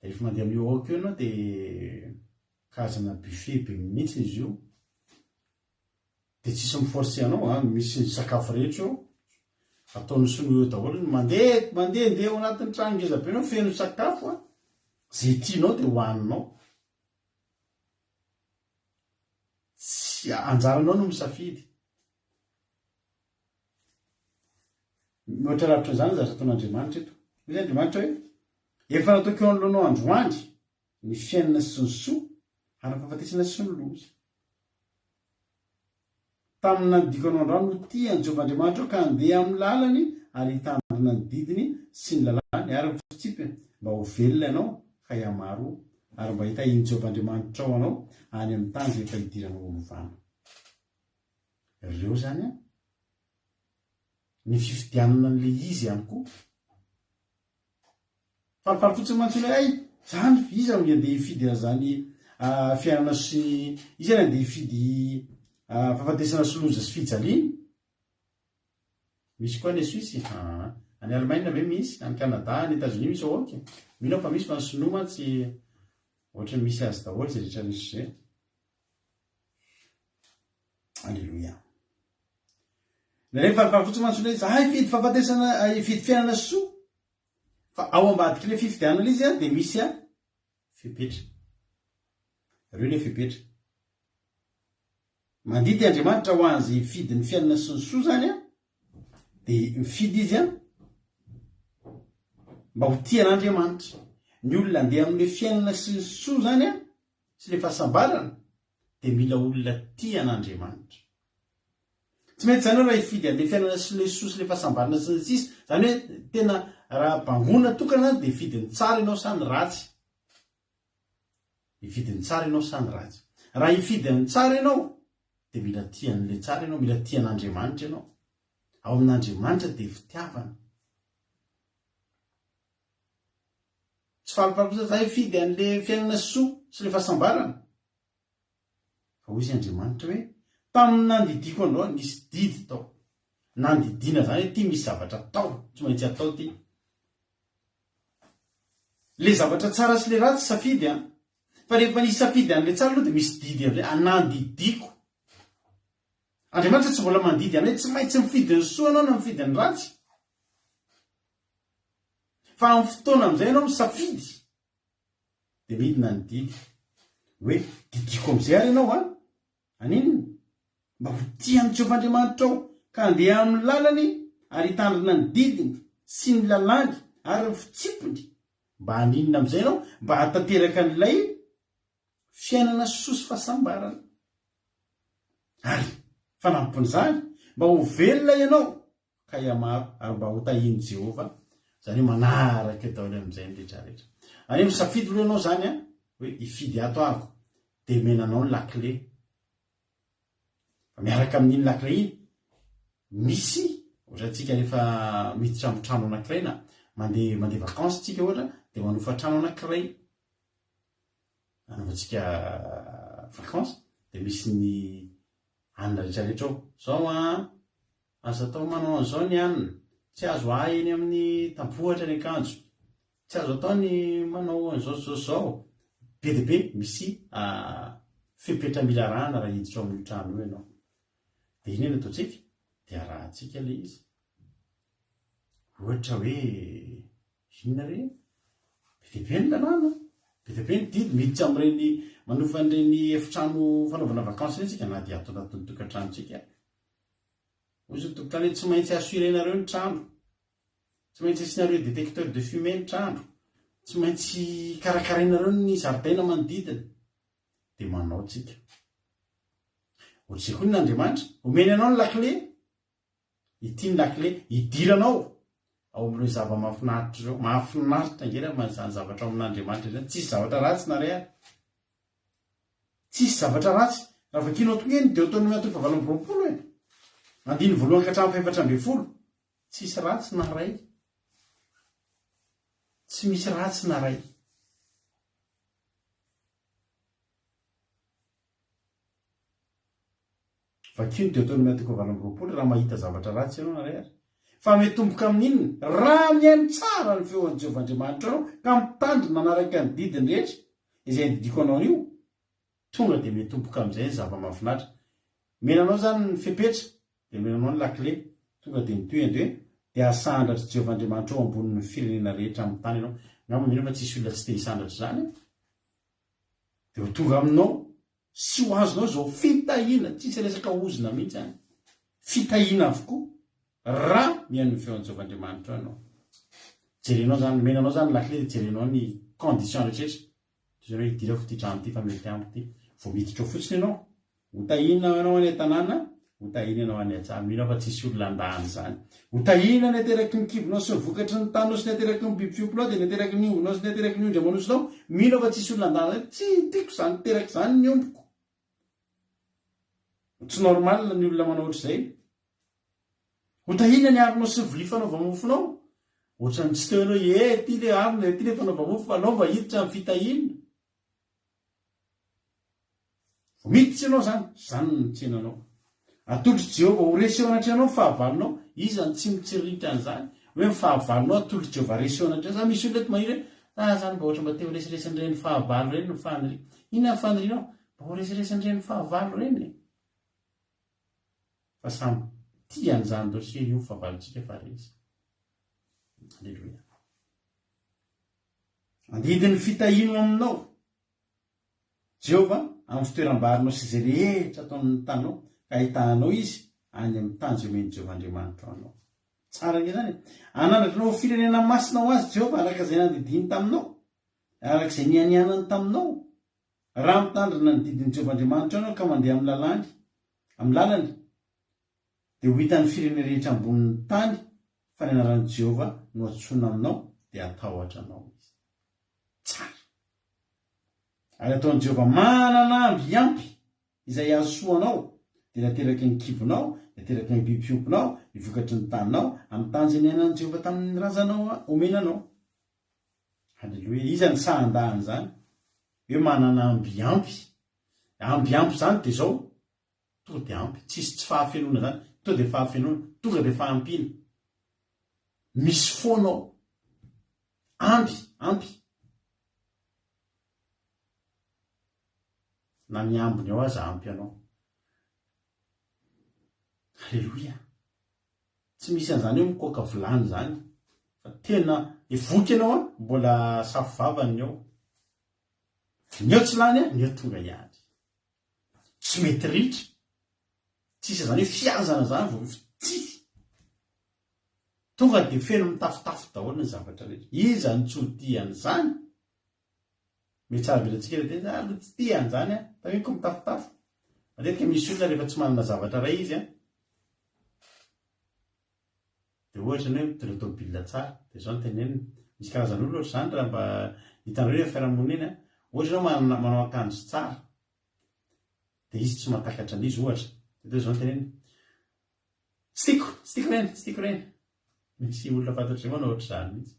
Speaker 2: Dia rehefa mandeha amin'ny wok io ianao dia karazana buffet be mihitsy izy io. Dia tsisy miforce anao, misy sakafo rehetra eo ataony sinoa eo daholo. Mandeha ao anatin'ny trano ngezabe anao feno sakafo zay tianao dia hohaninao. Tsy anjaranao no misafidy. Ohatra lavitra izany zary ataon'Andriamanitra eto. Izy Andriamanitra hoe efa nataoko eo anoloanao androany ny fiainana sy ny soa ary ny fahafatesana sy ny loza. Tamin'ny nandikanao androany no tian'i Jehovahandriamanitra ka handeha amin'ny lalany ary hitandrina ny didiny sy ny lalàny ary ny fitsipiny mba ho velona ianao ka hiamaro ary mba hitahiny Jehovahandriamanitra ao anao any amin'ny tany rehefa hidiranao olovana. Ireo zany ny fifidianana an'ilay izy ihany koa. Falifaly fotsiny mantsy hoe zany iza no andeha hifidy an'izany fiainana sy iza no andeha hifidy fahafatesana sy loza sy fijaliana. Misy koa any Suisse, any Allemagne ve misy, any Canada, any États-Unis misy wok. Mino fa misy fa ny sinoa mantsy ohatra misy azy daholo zay rehetra misy zay. Alleloia. Rehefa fafotsy mantsona izy hifidy fahafatesana hifidy fiainana soa fa ao ambadiky le fifidianana izy dia misy fipetra. Ireo le fipetra. Mandidy Andriamanitra ho azy hifidy ny fiainana sy ny soa zany dia mifidy izy mba ho tian'Andriamanitra. Ny olona andeha amin'ny fiainana sy ny soa zany sy le fahasambarana dia mila olona tian'Andriamanitra. Tsy mety zany raha hifidy an'le fiainana sy le soa sy le fahasambarana sy ny sisa. Zany hoe tena raha bangona tokana dia hifidiny tsara ianao sa ny ratsy. Hifidiny tsara ianao sa ny ratsy. Raha hifidiny tsara ianao dia mila tian'le tsara ianao, mila tian'Andriamanitra ianao. Ao amin'Andriamanitra dia fitiavana. Tsy falifaly za hifidy an'le fiainana soa sy le fahasambarana. Fa hoy izy Andriamanitra hoe tamin'ny nandidiko anao nisy didy tao. Nandidiana zany hoe ty misy zavatra tao, tsy maintsy atao ty. Le zavatra tsara sy le ratsy safidy fa rehefa nisy safidy an'le tsara aloha dia misy didy amin'izay nandidiko. Andriamanitra tsy mbola mandidy anay, tsy maintsy mifidy ny soa anao na mifidy ny ratsy. Fa amin'ny fotoana amin'izay ianao misafidy dia midina ny didy. Hoe didiko amin'izay ary ianao aninona? Mba ho tian'i Jehovahandriamanitra ao ka andeha amin'ny lalany ary hitandrina ny didiny sy ny lalàny ary ny fitsipony. Mba haninona amin'izay ianao? Mba hatanteraka an'ilay fiainana soa sy fahasambarana. Ary fanampin'izany mba ho velona ianao ka iamaro ary mba ho tahiny Jehova. Zany hoe manaraka daholo amin'izay ny rehetrarehetra. Any misafidy aloha ianao zany hoe hifidy ato ahako dia menanao ny lakile. Miaraka amin'iny lakile iny misy ohatra antsika rehefa miditra amin'ny trano anankiray na mandeha vakansy tsika ohatra dia manofa trano anankiray. Anaovantsika vakansy dia misy ny hanina rehetrarehetra ao. Zao aza atao manao an'izao ny hanina. Tsy azo ahy eny amin'ny tampohatra ny akanjo. Tsy azo atao ny manao an'izao. Be dia be misy fepetra mila rana raha hiditra ao amin'ny trano io ianao. Dia iny no ataontsika dia arahantsika ilay izy. Ohatra hoe inona re? Be dia be ny lalàna, be dia be ny didy miditra amin'ireny manofa an'ireny efitrano fanaovana vakansy ireny tsika na dia ato anatin'ny tokantranontsika. Ozy ny tokotany tsy maintsy assurenareo ny trano, tsy maintsy asinareo détecteur de fumée ny trano, tsy maintsy karakarainareo ny zaridaina manodidina. Dia manao tsika. Ohatr'izay koa ny Andriamanitra omeny anao ny lakile, ity ny lakile hidiranao ao amin'ireo zava-mahafinaritra ireo. Mahafinaritra angera man'izany zavatra ao amin'Andriamanitra izany. Tsisy zavatra ratsy na ray ary. Tsisy zavatra ratsy. Raha vakianao tonga eny Deutéronome 9:20 andiny voalohany ka hatramin'ny 7:20. Tsisy ratsy na ray. Tsy misy ratsy na ray. Vakiany Deutéronome 9:20 raha mahita zavatra ratsy ianao na ray ary. Fa metomboka amin'inona? Raha mihaino tsara ny feon'i Jehovahandriamanitra anao ka mitandrina manaraka ny didiny rehetra izay didiko anao io, tonga dia metomboka amin'izay ny zava-mahafinaritra. Menanao zany ny fepetra dia menanao ny lakile, tonga dia mitohany hoe dia hasandratra Jehovahandriamanitra ao ambonin'ny firenena rehetra amin'ny tany ianao. Ngamba mino fa tsisy olona tsy te hisandratra zany. Dia ho tonga aminao sy ho azonao zao fitahiana, tsisy resaka ozona mihitsy any. Fitahiana avokoa raha mihaino ny feon'i Jehovahandriamanitra ianao. Jerenao zany, menanao zany lakile dia jerenao ny condition rehetrarehetra. Zany hoe hidirako ity trano ity fa mety amiko ity. Vao miditra ao fotsiny ianao, ho tahina ianao any an-tanàna, ho tahina ianao any an-tsaha. Mino fa tsisy olona andahany zany. Ho tahina ny ateraky ny kibonao sy ny vokatry ny tanao sy ny ateraky ny biby fiompinao dia ny ateraky ny ombinao sy ny ateraky ny ondry amonosinao. Mino fa tsisy olona andahany. Tsy tiako zany, teraka zany ny ombiko. Tsy normal ny olona manao ohatr'izay. Ho tahina ny aronao sy ny vilia fanaova-mofonao. Ohatra ny tsy teo ianao ety le arona, ety le fanaova-mofo fa anao mba hiditra amin'ny fitahiana. Miditra ianao zany, zany ny tsenanao. Atolotry Jehova ho resy ao anaty ianao ny fahavalonao. Izy zany tsy mitsiritra an'izany. Hoe ny fahavalonao atolotry Jehova resy ao anaty ianao. Misy olona eto mahiry hoe zany mba ohatra mba teo reseresan'ireny fahavalo reny no fandry inona fandrinao mba ho reseresan'ireny fahavalo reny fa samy tian'izany dosie io fahavalontsika fa resy. Alleloia. Andidin'ny fitahino aminao Jehova amin'ny fitoeram-barinao sy izay rehetra ataon'ny tanao ka ahitahanao izy any amin'ny tanjomeny Jehova Andriamanitra anao. Tsara nge zany anandratanao firenena masina ho azy Jehova araka izay nandidiny taminao, araka izay nianianany taminao. Raha mitandrina ny didin'i Jehova Andriamanitra anao ka mandeha amin'ny lalany dia ho hitan'ny firenena rehetra ambonin'ny tany fa ny anaran'i Jehova no atsoina aminao dia atahotra anao izy. Tsara. Ary ataon'i Jehova manana ampy izay ahasoanao dia nateraky ny kibonao, nateraky ny bibiopinao, ivokatry ny taninao amin'ny tany izay niainan'i Jehova tamin'ny razanao omenanao. Halleloia. Iza ny sahandahany zany hoe manana ambiampy zany dia zao tonga dia ampy, tsisy tsy fahafenona zany, tonga dia fahafenona, tonga dia fahampiana. Misy foanao ampy na miambiny ao aza ampy anao. Halleloia. Tsy misy an'izany hoe mikoaka vilany zany fa tena evoky anao mbola safo vavany ao. Ny eo tsy lany ny eo tonga ihany. Tsy mety ritra. Tsisy zany hoe fiazana zany vao tsisy. Tonga dia feno mitafotafo daholo ny zavatra rehetra. Iza ny tsy ho tian'izany? Mety tsara belantsika dia tsy tian'izany taminko mitafotafo. Matetika misy olona rehefa tsy manana zavatra ray izy dia ohatra ny hoe mitondra tômôbilina tsara dia zao ny tenenina. Misy karazan'olona ohatra zany raha mba hitanareo hoe fiarahamonina ohatra ianao manao akanjo tsara dia izy tsy mahatakatra an'izy ohatra dia zao ny tenenina stiko reny. Misy olona fantatry manao ohatra zany mihitsy.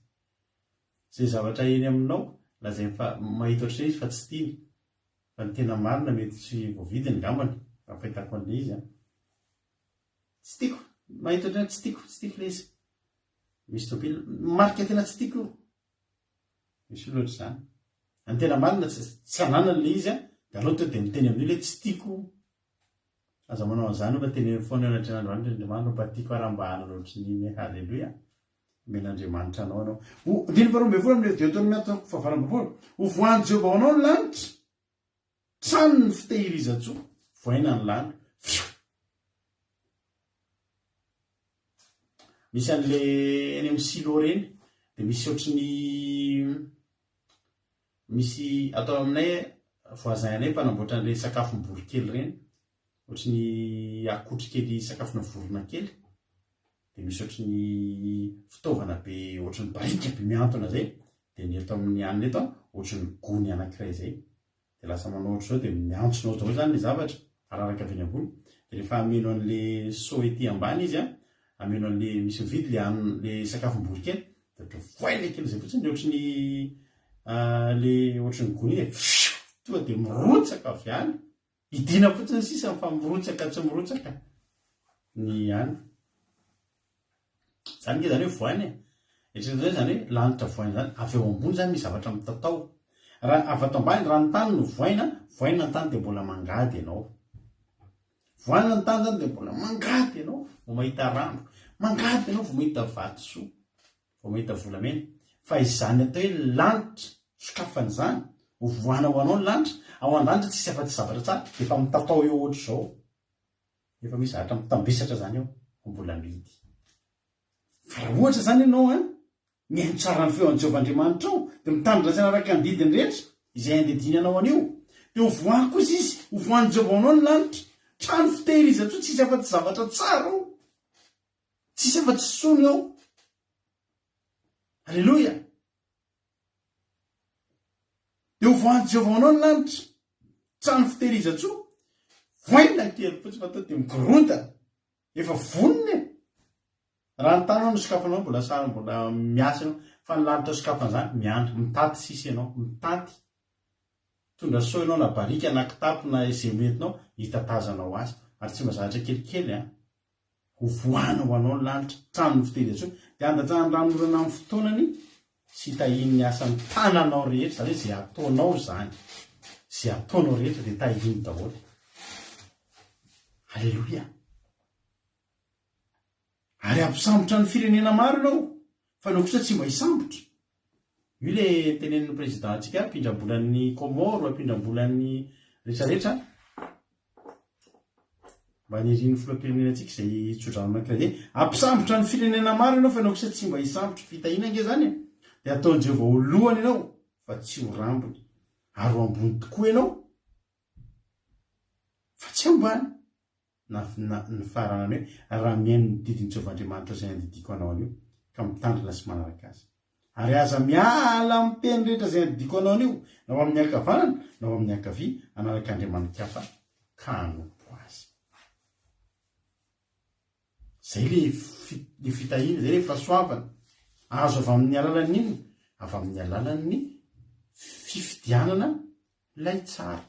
Speaker 2: Izay zavatra eny aminao lazay mahita ohatr'izay izy fa tsy tiany. Fa ny tena marina mety tsy voavidiny ngambany raha fahitako an'ilay izy tsy tiako. Mahita ohatr'izay tsy tiako ilay izy. Misy tômôbila marika tena tsy tiako. Misy olona ohatr'izany. Ny tena marina tsy ananany ilay izy dia aleo dia miteny amin'io ilay tsy tiako. Aza manao an'izany mba teneny foana eo anatrehany Andriamanitra mba tiako arambahana ohatry ny halleloia. Men'Andriamanitra anao anao. Diny faharoa ambin'ny folo amin'ilay Deutéronome fahavalo ambin'ny folo. Ho voan'ny Jehova anao ny lanitra. Trano ny fitehirizan-tsoa. Voaina ny lanitra. Misy an'ilay eny amin'ny Silo reny dia misy ohatry misy atao aminay voisin-nay mpanamboatra an'ilay sakafom-bory kely reny. Ohatry ny akotry kely sakafona vorona kely. Dia misy ohatry ny fitaovana be ohatry ny barika be miantona zay dia ny eto amin'ny anina eto ohatry ny gony anankiray zay dia lasa manao ohatry zao dia miantsonao daholo zany ny zavatra araraka avy eny ambony. Dia rehefa ameno an'ilay so ety ambany izy ameno an'ilay misy mividy ilay sakafom-bory kely dia ohatry voaina kely zay fotsiny ohatry ny ilay ohatry ny gony tonga dia mirotsaka avy any. Idina fotsiny sisa fa mirotsaka tsy mirotsaka ny any. Zany nge zany hoe voaina eritrereto zany hoe lanitra voaina zany avy eo ambony zany misy zavatra mitatao. Raha avy ato ambany raha ny tany no voaina ny tany dia mbola mangady ianao. Voaina ny tany zany dia mbola mangady ianao vao mahita rano, mangady ianao vao mahita vatosoa, vao mahita volamena. Fa izany atao hoe lanitra sokafany zany ho voana ho anao ny lanitra. Ao an-danitra tsisy afa-tsy zavatra tsara dia efa mitatao eo ohatra izao. Efa misy zavatra mitambesatra zany eo mbola mihidy. Fa raha ohatra zany ianao mihaino tsara ny feon'i Jehova Andriamanitra ao dia mitandrina izay araka ny didiny rehetra izay andediny anao anio dia ho voany kosa izy, ho voan'i Jehova anao ny lanitra. Trano fitehirizan-tsoa tsisy afa-tsy zavatra tsara ao, tsisy afa-tsy sony ao. Halleloia. Dia ho voan'i Jehova anao ny lanitra, trano fitehirizan-tsoa. Voaina kely fotsiny fa tao dia mikorontana efa vonona. Raha ny tanao no sokafanao mbola sara mbola miasa ianao fa ny lanitra sokafana zany miandry mitaty sisa ianao mitaty. Tondra so ianao na barika na kitapo na izay metinao hitatazanao azy ary tsy mahazatra kelikely ho voana ho anao ny lanitra trano ny fitehirizan-tsoa dia andatrahany ranomorana amin'ny fotoanany sy tahiny asan'ny tananao rehetra zany hoe zay ataonao zany zay ataonao rehetra dia tahiny daholo. Alleloia. Ary ampisambotra ny firenena maro ianao fa nao kosa tsy mba hisambotra. Io le tenen'ny président antsika ampindram-bolan'ny Comore, ampindram-bolan'ny rehetrarehetra mba niriny filoham-pirenena antsika izay tsodrano anankiray ampisambotra ny firenena maro ianao fa nao kosa tsy mba hisambotra. Fitahiana ange zany dia ataon'i Jehovah ho lohany ianao fa tsy ho rambony ary ho ambony tokoa ianao fa tsy ambany. Ny farana hoe raha mihaino ny didin'i Jehovahandriamanitra izay andidiko anao anio ka mitandrina sy manaraka azy. Ary aza miala amin'ny teny rehetra izay andidiko anao anio, na ao amin'ny ankavanana na ao amin'ny ankavia, anaraka Andriamanitra hafa ka hanompo azy. Zay le fitahiana, zay le fahasoavana azo avy amin'ny alalan'ny inona? Avy amin'ny alalan'ny fifidianana ilay tsara.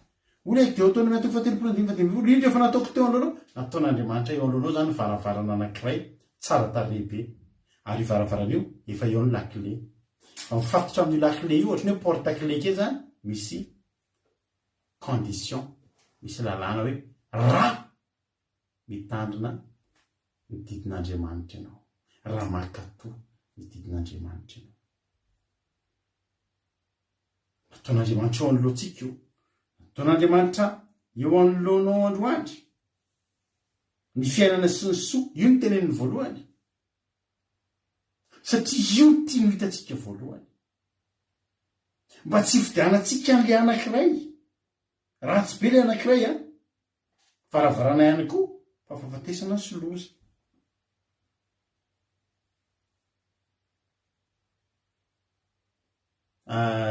Speaker 2: Olay teo taona 1975 indreo efa nataoko teo alohanao, nataon'Andriamanitra eo alohanao zany varavarana anankiray tsara tarehibe. Ary varavaran'io efa eo ny lakile. Mifatotra amin'ny lakile io ohatry ny hoe porte clé ke zany misy condition, misy lalàna hoe raha mitandrina ny didin'Andriamanitra ianao, raha makatoa ny didin'Andriamanitra ianao. Nataon'Andriamanitra eo anoloantsika io. Nataon'Andriamanitra eo anoloanao androandry. Ny fiainana sy ny soa, io ny tenen'ny voalohany. Satria io tia no hitantsika voalohany. Mba tsy fidianantsika an'le anankiray. Ratsy be le anankiray varavarana ihany koa fa fahafatesana sy loza.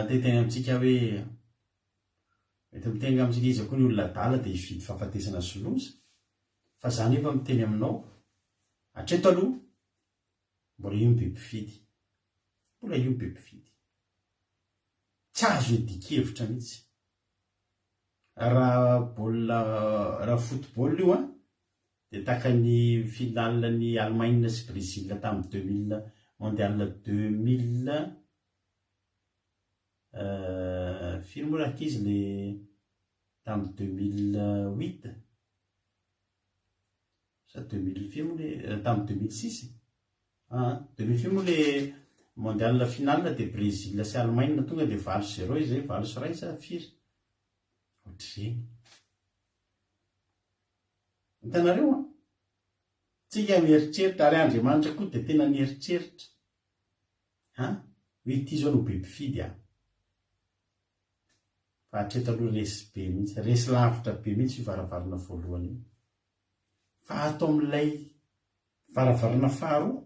Speaker 2: Teteny amintsika hoe mety miteny amintsika izy koa ny olona adala dia hividy fahafatesana sy loza. Fa zany efa miteny aminao hatreto aloha mbola io be mpifidy. Mbola io be mpifidy. Tsy azo edikevitra mihitsy. Raha football io dia tahaka ny finale ny Allemagne sy Brésil tamin'ny 2000 mondial 2000 firy moa raha izy le tamin'ny 2008 sa 2000 moa le tamin'ny 2006 2000 moa le mondial finale dia Brésil sy Allemagne tonga dia 0-0 izy, 0-1 sa firy ohatr'izay. Hitanareo tsika mieritreritra ary Andriamanitra koa dia tena mieritreritra hoe ity zao no be mpifidy fa hatreto aloha resy be mihitsy, resy lavitra be mihitsy io varavarana voalohany io. Fa ato amin'ilay varavarana faharoa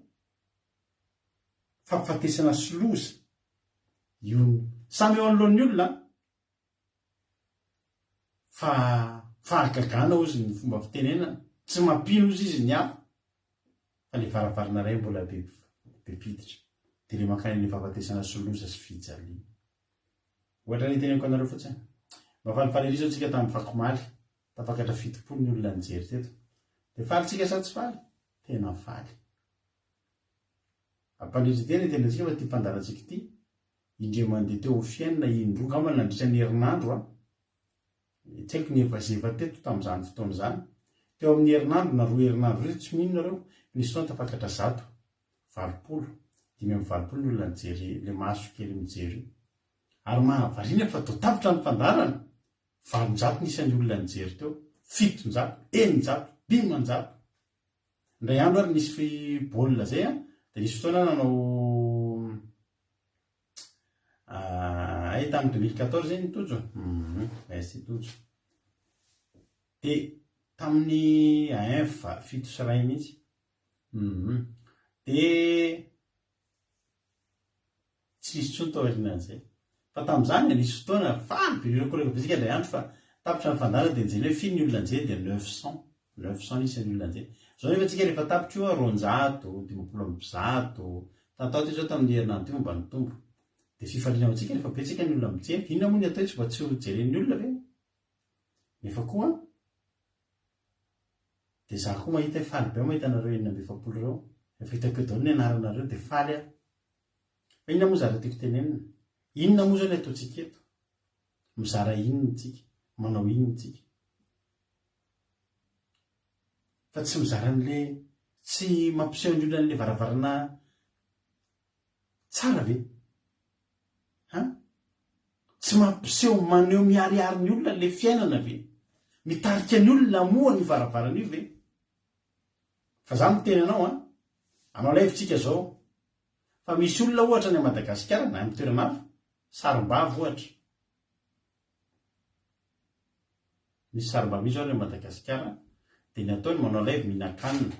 Speaker 2: fahafatesana sy loza io samy eo anoloan'ny olona fa fahagagana ozy ny fomba fitenenana, tsy mampino ozy izy ny hafa fa le varavarana iray mbola be piditra dia le mankany ny fahafatesana sy loza sy fijaliana. Ohatra ny teneniko anareo fotsiny mba falifaly zao tsika tamin'ny vakomaly tapakatra fitopolo ny olona nijery teto dia faly tsika sa tsy faly? Tena faly. Ampandritra tena tenantsika fa ty mpandarantsika ity indre mandeha teo fiainana indroa ngamba nandritra ny herinandro tsy haiko ny evazeva teto tamin'izany fotoana izany teo amin'ny herinandro na roa herinandro reto tsy mino nareo nisy fotoana tapakatra 100 valopolo 5 ny olona nijery le maso kely mijery ary mahavariana fa tao tapitra ny fandarana 700 nisan'ny olona nijery teo 700 900 500 ndray andro ary nisy baolina zay dia nisy fotoana nanao tamin'ny 2014 zay nitojo sy tojo dia tamin'ny fito sy ray mihitsy dia tsy nisy tsony tao aorianan'izay fa tamin'izany nisy fotoana faly be rekoreko bezika ilay andro fa tapitra ny fandarana dia njeny hoe firy ny olona njeny dia 900 nisy ny olona njeny. Zao nefa tsika rehefa tapitra io 200 200 tatao ty zao tamin'ny herinandro io mba nitombo dia fifaliana amintsika rehefa betsaka ny olona mijery. Inona moa ny atao tsy mba tsy ho jeren'ny olona ve? Nefa koa dia za koa mahita faly be mahita anareo 970 reo efa hitako eto ny anaranareo dia faly fa inona moa zara tiako tenenina, inona moa zao ilay ataontsika eto, mizara inona tsika, manao inona tsika, fa tsy mizara n'le tsy mampiseho ny olona n'le varavarana tsara ve tsy mampiseho maneho miariary ny olona le fiainana ve, mitarika ny olona moa ny varavarana io ve. Fa za miteny anao anao laivitsika zao fa misy olona ohatra ny Madagasikara na amin'ny toerana hafa sarim-bava ohatra, misy sarim-bava misy zao ny Madagasikara dia ny ataony manao laiv mihinan-kanina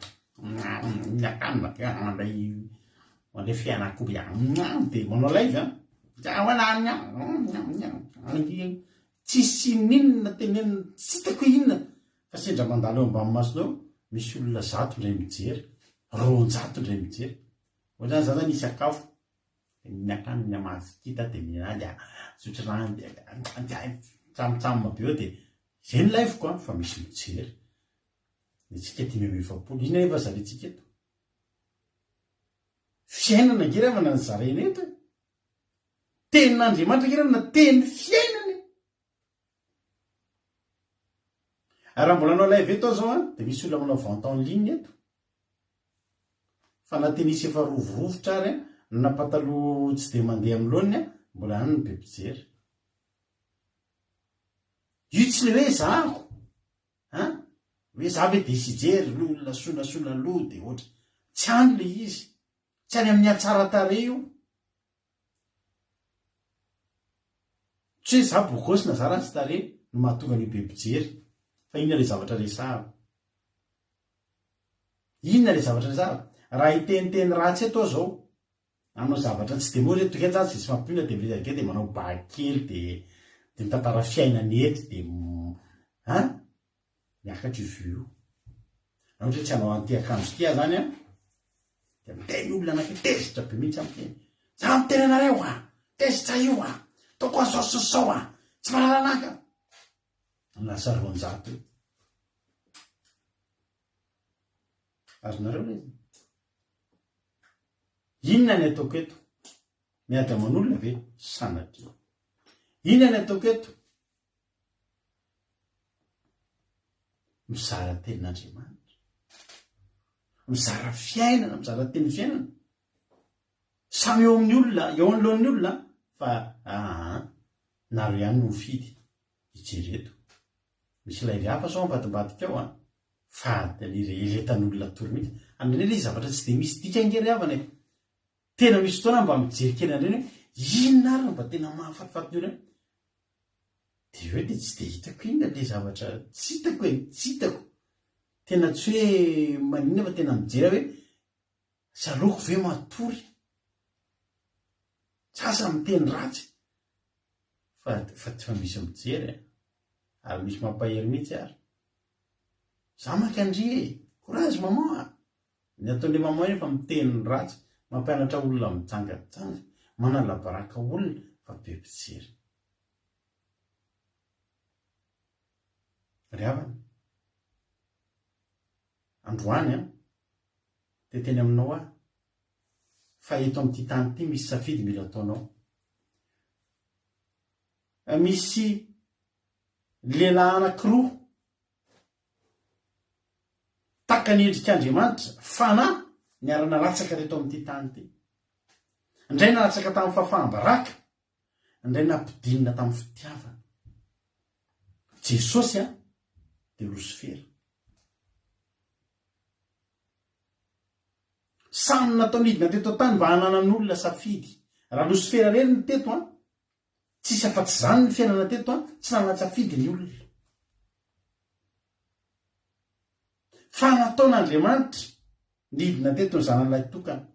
Speaker 2: ilay fianan-koby dia manao laiv tsisy ninona tenenina tsy hitako inona fa sendra mandalo eo ambany masonao misy olona 100 indray mijery, 200 indray mijery. Ohatrany za zany isakafo dia mihinan-kanina mazikita dia mihinana sotro rano dia tsamotsamoma be eo dia izay ny laivoko fa misy mijery. Itsika 520, ina efa zarentsika eto fiainana ngeravana ny zarena eto, tenin'Andriamanitra ngeravana teny fiainana. Raha mbola anao laiv eto zao dia misy olona manao vente en ligne eto fa na tenisy efa rovorovotra ary na pataloha tsy dia mandeha amin'ny laoniny mbola any ny be mpijery. Io tsy le hoe zahako hoe za ve dia sijery olona sonasola loha dia ohatra, tsy any le izy, tsy any amin'ny atsara tare io, tsy hoe za bokosy na za ratsy tare no mahatonga ny be mpijery. Fa inona le zavatra resahako, inona le zavatra resahako. Raha hiteniteny ratsy eto zao anao zavatra tsy dia moa reto tokaja tsy mampina dia mizake dia manao bakely dia mitantara fiainany eto dia miakatra io vio na ohatra tsy hanao an'ity akanjo tia zany dia miteny olona anakitezitra be mihitsy amteny, za miteny anareo tezitra io toko azao sosao tsy malalanaka lasa 200. Azonareo le inona ny ataoko eto, miady aman'olona ve sanatria, inona ny ataoko eto, mizara tenin'Andriamanitra, mizara fiainana, mizara teny fiainana, samy eo amin'ny olona, eo anoloan'ny olona fa naro ihany no mifidy ijereto. Misy laiv hafa sao ambadimbadika ao fa iretan'olona tory mihitsy andreny le zavatra tsy dia misy dika ngery havana tena misy fotoana mba mijery kely andreny hoe inona ary mba tena mahafatifaty ny olona dia hoe dia tsy dia hitako inona le zavatra tsy hitako tsy hitako tena tsy hoe maninona fa tena mijery hoe saloko ve matory sasa miteny ratsy fa tsy fa misy mijery ary misy mampahery mihitsy ary za makandry courage maman ny ataon'le maman iny fa miteny ratsy mampianatra olona mitsangatsanga manalabaraka olona fa be mpijery. Ry havana androany dia teny aminao fa eto amin'ity tany ity misy safidy mila ataonao. Misy lehilahy anankiroa taka ny endrik'Andriamanitra fanahy niarana latsaka reto amin'ity tany ity. Indray nalatsaka tamin'ny fahafahambaraka, indray nampidinina tamin'ny fitiavana. Jesosy dia Losifera. Samy natao nidina teto tany mba hananany olona safidy. Raha Losifera reny ny teto tsisy afa-tsy zany ny fiainana teto tsy nanatsafidy ny olona. Fa nataon'Andriamanitra nidina teto ny zanan'ilay tokana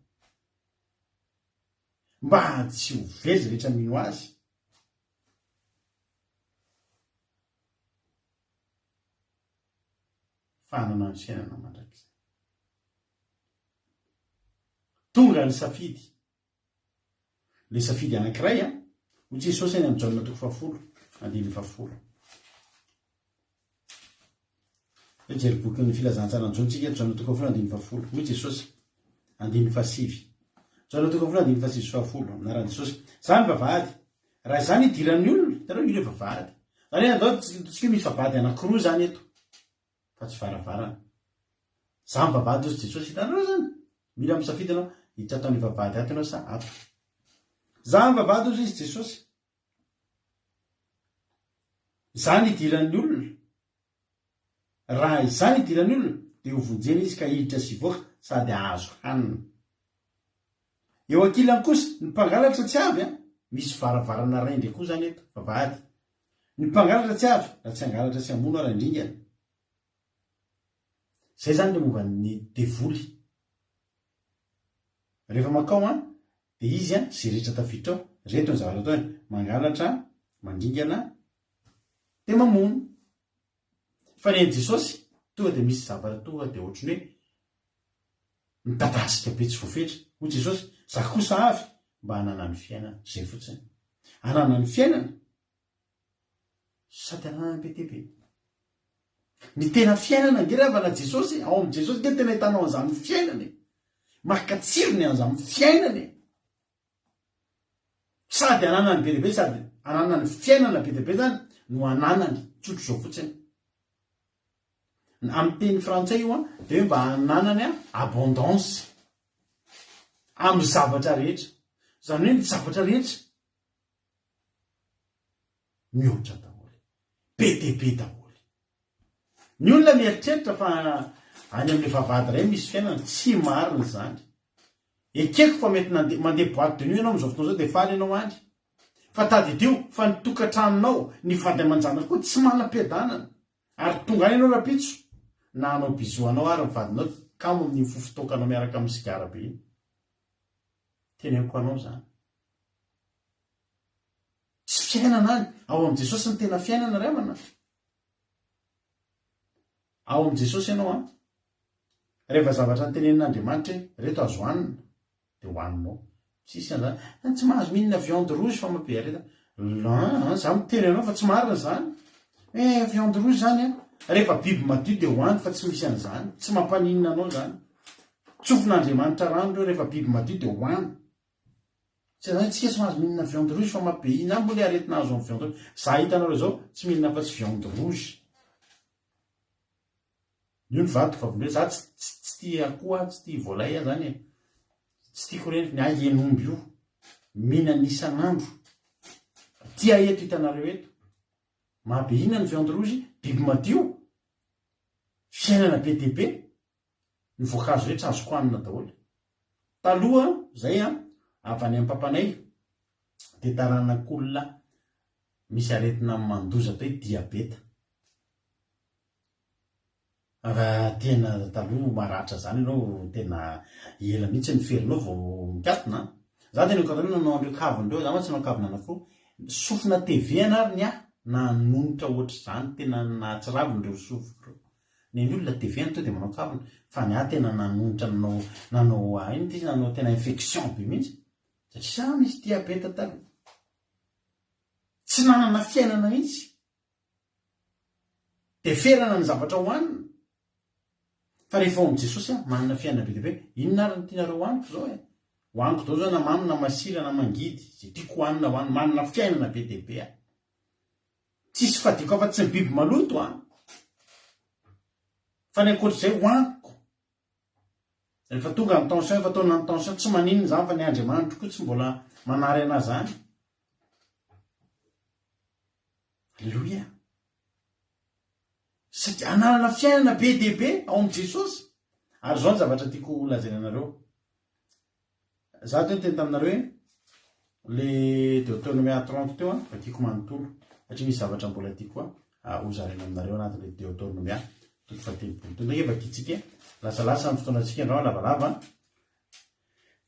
Speaker 2: mba tsy ho very zay rehetra mino azy. Fa hanana ny fiainana mandrakizay. Tonga ny safidy. Le safidy anankiray ho Jesosy any amin'ny Jaona 10:10. Jery boky ny filazantsara ny Jaona tsika Jaona 10:10 ho Jesosy 10:7. zao na toka vola 5 aminarany Jesosy zany vavahady raha zany idiran'ny olona tareo io le vavahady zany andao tsika misy vavahady anankiroa zany eto fa tsy varavarana zany vavahady ozy Jesosy hitanareo zany mila misafidy anao hiditra ataon'ny vavahady ato ianao sa ato zany vavahady ozy izy Jesosy zany idiran'ny olona raha izany idiran'ny olona dia hovonjena izy ka hiditra sy voaka sady ahazo hanina eo ankilany kosa ny mpangalatra tsy avy misy varavarana ray ndray koa zany eto vavahady ny mpangalatra tsy avy raha tsy angalatra sy amono ara indringana zay zany le momba ny devoly rehefa makao dia izy zay rehetra tafiditra ao reto ny zavatra ataony mangalatra mandringana dia mamono fa ny Jesosy tonga dia misy zavatra tonga dia ohatrany hoe midadasika be tsy voafetra hoy Jesosy zah kosa avy mba hanana ny fiainana zay fotsiny hanana ny fiainana sady hanana be dia be ny tena fiainana ngeravana Jesosy ao amin'ny Jesosy nge tena hitanao an'izany fiainana makatsirony an'izany fiainana sady hanana ny be dia be sady hanana ny fiainana be dia be zany no hananany tsotro zao fotsiny amin'ny teny frantsay io dia hoe mba hananany abondance amin'ny zavatra rehetra zany hoe ny zavatra rehetra mihoatra daholo be dia be daholo ny olona mieritreritra fa any amin'ny vavahady ray misy fiainana tsy marina zany ekeko fa mety mandeha boîte de nuit ianao amin'izao fotoana zao dia faly ianao andry fa tadidio fa ny tokantranonao ny vady aman-janaka koa tsy manam-piadanana ary tonga any ianao rapitso na anao bizoanao ary mivadinao kamo amin'ny fofotokanao miaraka amin'ny sigara be iny teneniko anao zany tsy fiainana any ao amin'ny Jesosy ny tena fiainana ray amana ao amin'ny Jesosy ianao rehefa zavatra nytenenin'Andriamanitra reto azo hanina dia hohaninao sisy an'izany tsy mahazo mihinana viande rouge fa mampireta za miteny anao fa tsy marina zany viande rouge zany rehefa biby madio dia hohany fa tsy misy an'izany tsy mampaninina anao zany tsofin'Andriamanitra rano reo rehefa biby madio dia hohany tsy zany tsika tsy mahazo mihinana viande rouge fa mampihina moa le aretina azo amin'ny viande rouge za hitanareo zao tsy mihinana fa tsy viande rouge io ny vatok avondre za tsy tia akoha tsy tia voalay zany tsy tiako reny ny ahenomby io mihinana isan'andro tia eto hitanareo eto mampihina ny viande rouge biby madio fiainana be dia be ny voankazo rehetra azoko hanina daholo taloha zay avy any amin'ny papanay dia taranak'olona misy aretina mandoza atao hoe diabeta tena taloha maratra zany ianao tena ela mihitsy ny ferinao vao mikatona za tena katao nanao andreo kavindreo za tsy nanao kavina anafo sofina TV anary ny na nonitra ohatr' zany tena nahatsiravindreo sofireo ny olona TV to dia manao kavina fa ny tena nanonitra nanao iny ty nanao tena infection be mihitsy satria sa misy diabeta taloha tsy nanana fiainana mihitsy dia ferana ny zavatra hohanina fa rehefa ao amin'ny Jesosy manana fiainana be dia be inona ary ny tianareo hohaniko zao hohaniko dao zao na mamy na masira na mangidy zay tiako hohanina hohanina manana fiainana be dia be tsisy fadiko afa tsy ny biby maloto fa ny ankoatr'izay hohaniko rehefa tonga amin'ny tension efa taona ny tension tsy maninona zany fa ny Andriamanitra koa tsy mbola manary ana zany alleloia satria ananana fiainana be dia be ao amin'ny Jesosy ary zao ny zavatra tiako lazaina anareo za teo teny taminareo le Deutéronome 30 teo fa tiako manontolo satria misy zavatra mbola tiako hozarena aminareo anatin'le Deutéronome toko fatelopolo to ndraiky vakitsika lasalasa amin'ny fotoanantsika andrao lavalava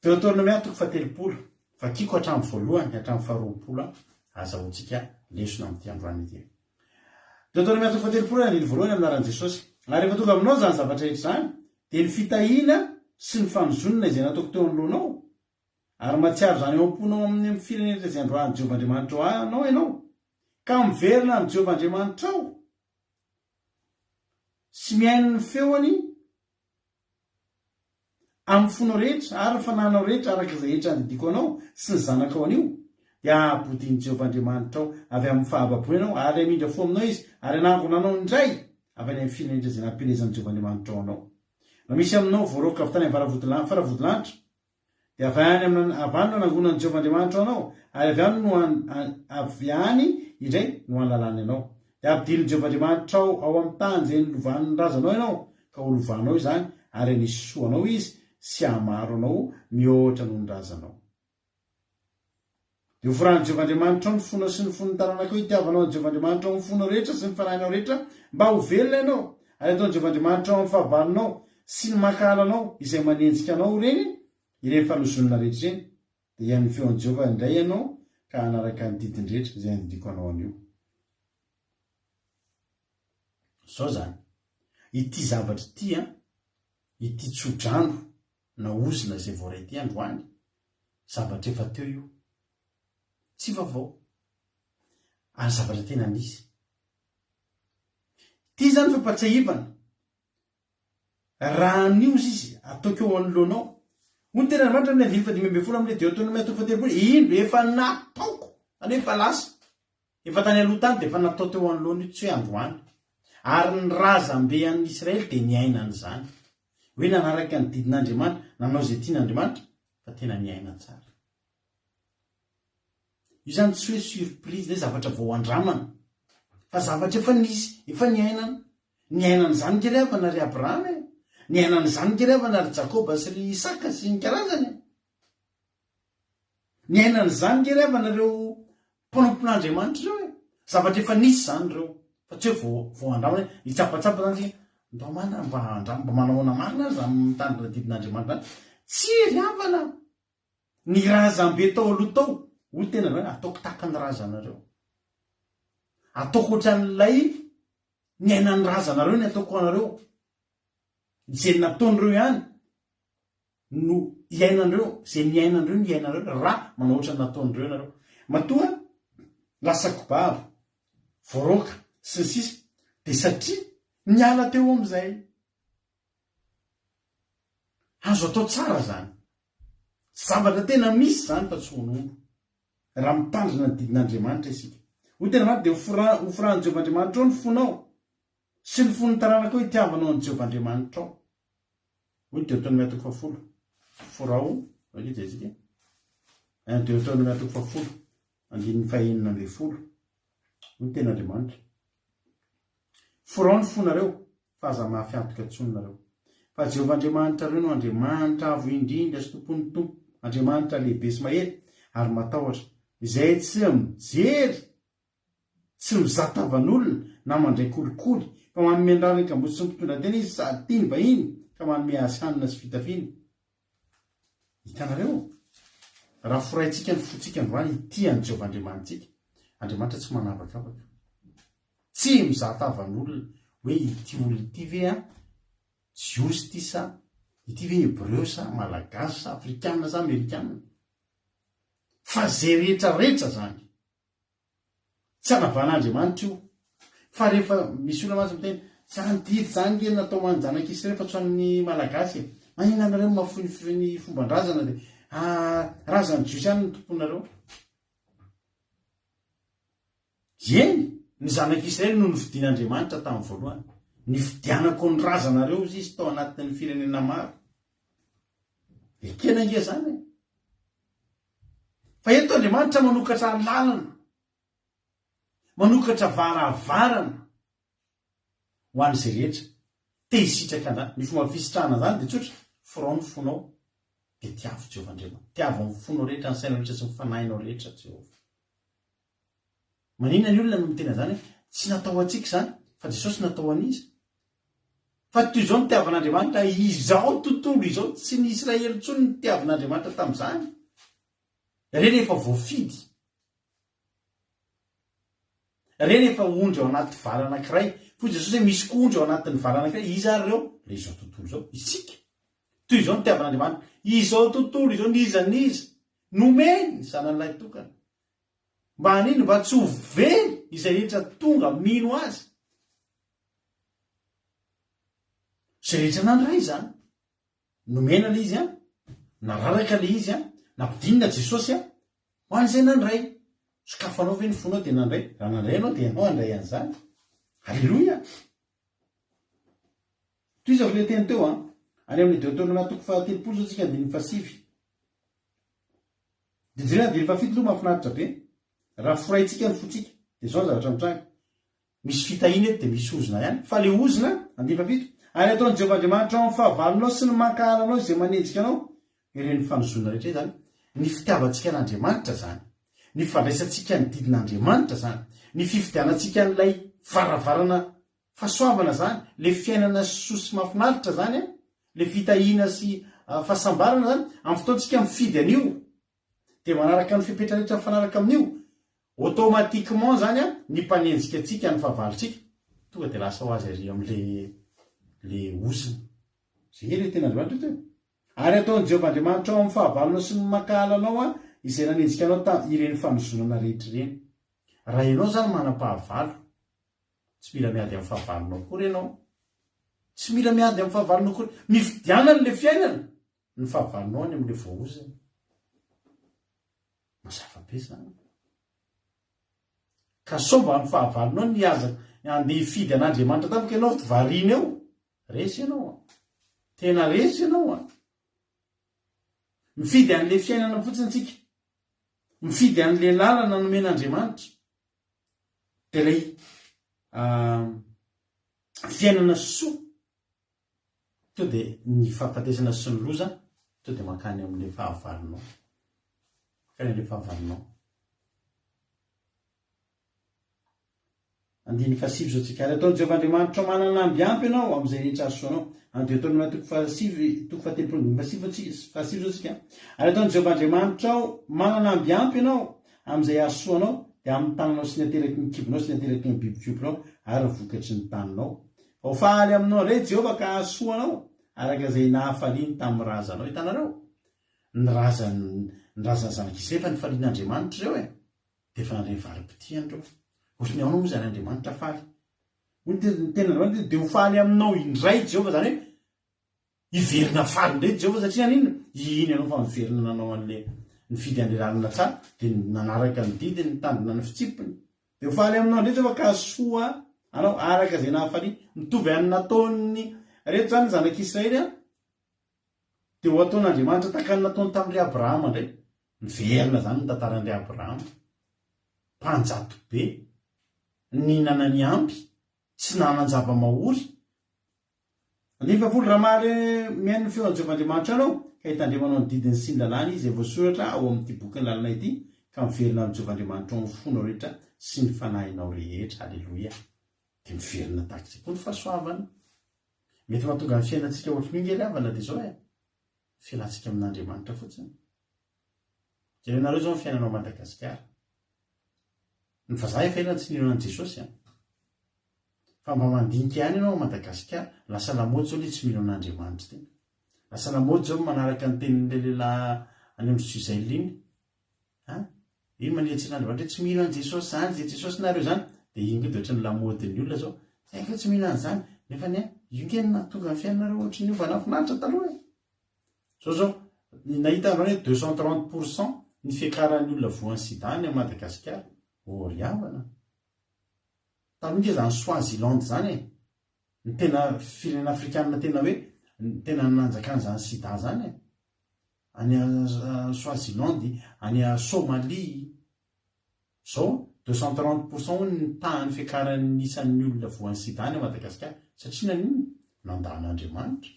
Speaker 2: Deutéronome toko fatelopolo vakiko hatramin'ny voalohany hatramin'ny faharoapolo azahoantsika lesona amin'ity androany ity Deutéronome toko fatelopolo andiny voalohany aminaran'i Jesosy ary rehefa tonga aminao zany zavatra rehetra zany dia ny fitahiana sy ny fanozonina izay nataoko teo anoloanao ary matsiaro zany eo am-ponao amin'ny firenena izay androany Jehovah Andriamanitra anao ianao ka miverina amin'ny Jehovah Andriamanitra ao sy miaino ny feony amin'ny fonao rehetra ary fananao rehetra arak'izay hetra nydiko anao sy ny zanakao anio dia ampodiany Jehovahandriamanitra ao avy amin'ny fahababo ianao ary amindra fo aminao izy ary anangonanao indray avy any amin'ny firenena izay nampelezan'ny Jehovahandriamanitra ao anao. Na misy aminao voaroka avy tany amin'ny faravodilahitra dia avy any nangonan'ny Jehovahandriamanitra ao anao ary avy any indray no halalany anao dia ampidiliny Jehovahandriamanitra ao amin'ny tany izay nilovany ny razanao ianao ka ho lovanao izany ary anisy soanao izy sy hamaro anao mihoatra noho ny razanao. Dia hoforan'ny Jehovahandriamanitra ao ny fona sy ny fon'ny taranakao itiavanao ny Jehovahandriamanitra ao ny fonao rehetra sy ny fanahinao rehetra mba ho velona ianao ary ataon'ny Jehovahandriamanitra ao amin'ny fahavalonao sy ny makalanao izay manenjika anao reny ireny fanosonina rehetra ireny dia ian'ny feon'ny Jehova indray ianao ka hanaraka ny didin-drehetra izay nidiko anao anio. Zao zany ity zavatra ity ity tsodrano na ozina izay voaray ity androany zavatra efa teo io tsy vaovao ary zavatra tena nisy ity zany fampatsahivana raha niozy izy ataoko eo anoloanao hoy tena Andriamanitra amin'ny andiny fadimy folo amin'ny Deutéronome 3:30 ino efa nataoko any efa lasa efa tany aloha tany dia efa natao teo anoloana io tsy hoe androany ary ny razam-be an'ny Israely dia niainany zany hoe nanaraka ny didin'Andriamanitra nanao izay tian'Andriamanitra fa tena niaina tsara. Io zany tsy hoe surprise ilay zavatra vao andramana fa zavatra efa nisy efa niainany zany kely avy na ry Abrahama niainany zany kely avy na ry Jakoba sy ry Isaka sy ny karazany niainany zany kely avy nareo mpanompon'Andriamanitra ireo zavatra efa nisy zany ireo fa tsy hoe vao andramana hitsapatsapa zany sika ndomana mba manahoana marina azy amin'ny tany didin'Andriamanitra tsy riavana ny razam-be tao aloha tao ho tena hoe ataoko tahaka ny razanareo ataoko ohatran'ilay niainany razanareo ny ataoko anareo izay nataon'ireo ihany no iainan'ireo izay niainan'ireo ny iainan'ireo raha manao ohatran'ny nataon'ireo nareo matoa lasa kobava voaroka sy ny sisa dia satria niala teo amin'izay azo atao tsara zany zavatra tena misy zany fa tsy honombo raha mitandrina ny didin'Andriamanitra isika ho tena maro dia hoforan'ny Jehovahandriamanitra ao ny fonao sy ny fon'ny taranakao itiavanao ny Jehovahandriamanitra ao hoy Deutéronome 10 forao alita izika Deutéronome 10 andininy 9 hoy tena Andriamanitra forao ny fonareo fa aza mafy antoka tsononareo fa Jehovahandriamanitra reo no Andriamanitra avo indrindra sy tompon'ny tompo Andriamanitra lehibe sy mahery ary matahotra izay tsy mijery tsy mizatavan'olona na mandray kolikoly fa manome andranaka mbo tsy mitondra tena izy sady tiany vahiny ka manome asanina sy fitafiny. Hitanareo raha foraintsika ny fotsika androany itiany Jehovahandriamanitsika Andriamanitra tsy manavakavaka tsy mizatavan'olona hoe ity olona ity ve jiosy ity sa ity ve hebreo sa malagasy sa afrikanina sa amerikanina fa zay rehetrarehetra zany tsy anavan'Andriamanitra io fa rehefa misy olona mazy miteny tsy andidy zany ke natao manjanak'Israely fa tsy amin'ny malagasy manina anareo mafonifony fomban-drazana dia razany jiosy any ny tomponareo eny ny zanak'Israely no nifidian'Andriamanitra tamin'ny voalohany nifidianako ny razanareo izy tao anatin'ny firenena maro ekena nge zany fa eto Andriamanitra manokatra lalana manokatra varavarana ho an'izay rehetra te hisitraka andany ny fomba fisitrahana zany dia tsotra forao ny fonao dia tiavo Jehovahandriamanitra tiavo amin'ny fonao rehetra ny sainao rehetra sy ny fanahinao rehetra Jehova. Manina ny olona no mitena zany tsy natao antsika zany fa Jesosy natao an'izy fa toy izao ny tiavan'Andriamanitra izao tontolo izao tsy ny Israely intsony ny tiavan'Andriamanitra tamin'izany reny efa voafidy reny efa ondry ao anaty vary anankiray fo Jesosy hoe misy koa ondry ao anatin'ny vary anankiray izy ary reo le izao tontolo izao isika toy izao ny tiavan'Andriamanitra izao tontolo izao nizaniza nomeny zanan'ilay tokana mba hanino mba tsy ho very izay rehetra tonga mino azy zay rehetra nandray zany nomena le izy nararaka le izy nampidinina Jesosy ho an'izay nandray sokafanao ve ny fonao de nandray raha nandray anao de anao andray an'izany. Alleloia. Toy izao le teny teo any amin'ny Deutéronome toko 17 tsika andiny 7 de jerena de efa fito mahafinaritra be raha foraitsika ny fotsika de zao zavatra mitranga misy fitahina eto de misy ozona ihany fa le ozona andiny 7 ary ataony Jehovah Andriamanitra ao fahavalonao sy ny mankahalanao izay manenjika anao ireny fanozona rehetra zany ny fitiavantsika n'Andriamanitra zany ny fandraisantsika ny didin'Andriamanitra zany ny fifidianantsika n'ilay varavarana fahasoavana zany le fiainana sosy mahafinaritra zany le fitahina sy fahasambarana zany amin'ny fotoantsika mifidy an'io de manaraka ny fipetra rehetra mifanaraka amin'io automatiquement zany ny mpanenjika atsika ny fahavalontsika tonga de lasa ho azy ary am'le ozina zay le tena Andriamanitra teo. Ary ataony Jehovah Andriamanitra ao amin'ny fahavalonao sy ny mankahalanao izay nanenjika anao ireny fanozonana rehetra ireny. Raha ianao zany manam-pahavalo tsy mila miady amin'ny fahavalonao kory ianao, tsy mila miady amin'ny fahavalonao kory, mifidianana le fiainana ny fahavalonao any amin'le voaozana. Mazava be zany. Ka somba amin'ny fahavalonao ny aza andeha hifidy an'Andriamanitra tapaka ianao variana eo, resy ianao tena resy ianao mifidy an'le fiainana fotsiny tsika, mifidy an'le lalana nomen'Andriamanitra de lay fiainana soa to de ny fahafatesana sy ny loza to de makany amin'le fahavalonao, makany amin'le fahavalonao. Andiny 7 zao tsika. Ary ataony Jehovah Andriamanitra manana ambiampy ianao amin'izay rehetra azosoanao. Any Deutéronome toko 7 zao tsika. Ary ataony Jehovah Andriamanitra manana ambiampy ianao amin'izay azosoanao de amin'ny tananao sy ny ateraky ny kibonao sy ny ateraky ny bibikibonao ary ny vokatry ny taninao. Ho faly aminao re Jehovah ka azosoanao araka izay nahafaliany tamin'ny razanao. Hitanareo ny razany zanak'Israely efa nifalian'Andriamanitra reo de efa nandray varim-potia andreo. Ohatran'ny ao moa zany Andriamanitra faly. Ny tena Andriamanitra de ho faly aminao indray Jehovah zany hoe hiverina faly indray Jehovah satria n'inona iny ianao fa miverina nanao an'le nifidy an'le lalana tsara de nanaraka ny didiny ny tandina ny fitsipiny de ho faly aminao indray Jehovah ka soa anao araka izay nahafaliany mitovy amin'ny nataony rehetra zany zanak'Israely de ho ataon'Andriamanitra tahaka ny nataony tamin'ilay Abrahama indray miverina zany ny tantaran'ilay Abrahama mpanjato be ny nanany ampy tsy nanan-java mahory. Ny 10 raha mary miaino feon'ny Jehovah Andriamanitra anao ka hitandremanao ny didiny sy ny lalàna izy voasoratra ao amin'ity boky ny lalana ity ka miverina amin'ny Jehovah Andriamanitra ao amin'ny fonao rehetra sy ny fanahinao rehetra. Alleloia. De miverina tahak'izay koa ny fahasoavana mety mahatonga ny fiainantsika ohatran'ny ingely avana de zao fiainantsika amin'Andriamanitra fotsiny. Jerenareo zao ny fiainanao Madagasikara. Ny vazaha efa ela tsy ninona an' Jesosy fa mba mandinika ihany ianao Madagasikara lasa lamaody zao le tsy mino an'Andriamanitra tena. Lasa lamaody zao manaraka ny tenin'le lehilahy any amin'ny Suzaily iny. Iny maniatsy n'Andriamanitra tsy mino an' Jesosy zany, zay Jesosy nareo zany de iny koa de ohatran'ny lamaodin'ny olona zao. Saika tsy mino an'izany nefa io nge nahatonga ny fiainanareo ohatran'io mba nafinaritra taloha. Zao nahita andreo hoe 230% ny fiakaran'ny olona voan'ny sida any Madagasikara. Oriavana. Taloha zany Swaziland zany ny tena firenena afrikanina tena hoe tena nanjaka an'izany sida zany any Swaziland, any Somalie. Zao 230% ny tahany fiakaran'ny isan'ny olona voan'ny sida any Madagasikara satria nanino nandan'Andriamanitra.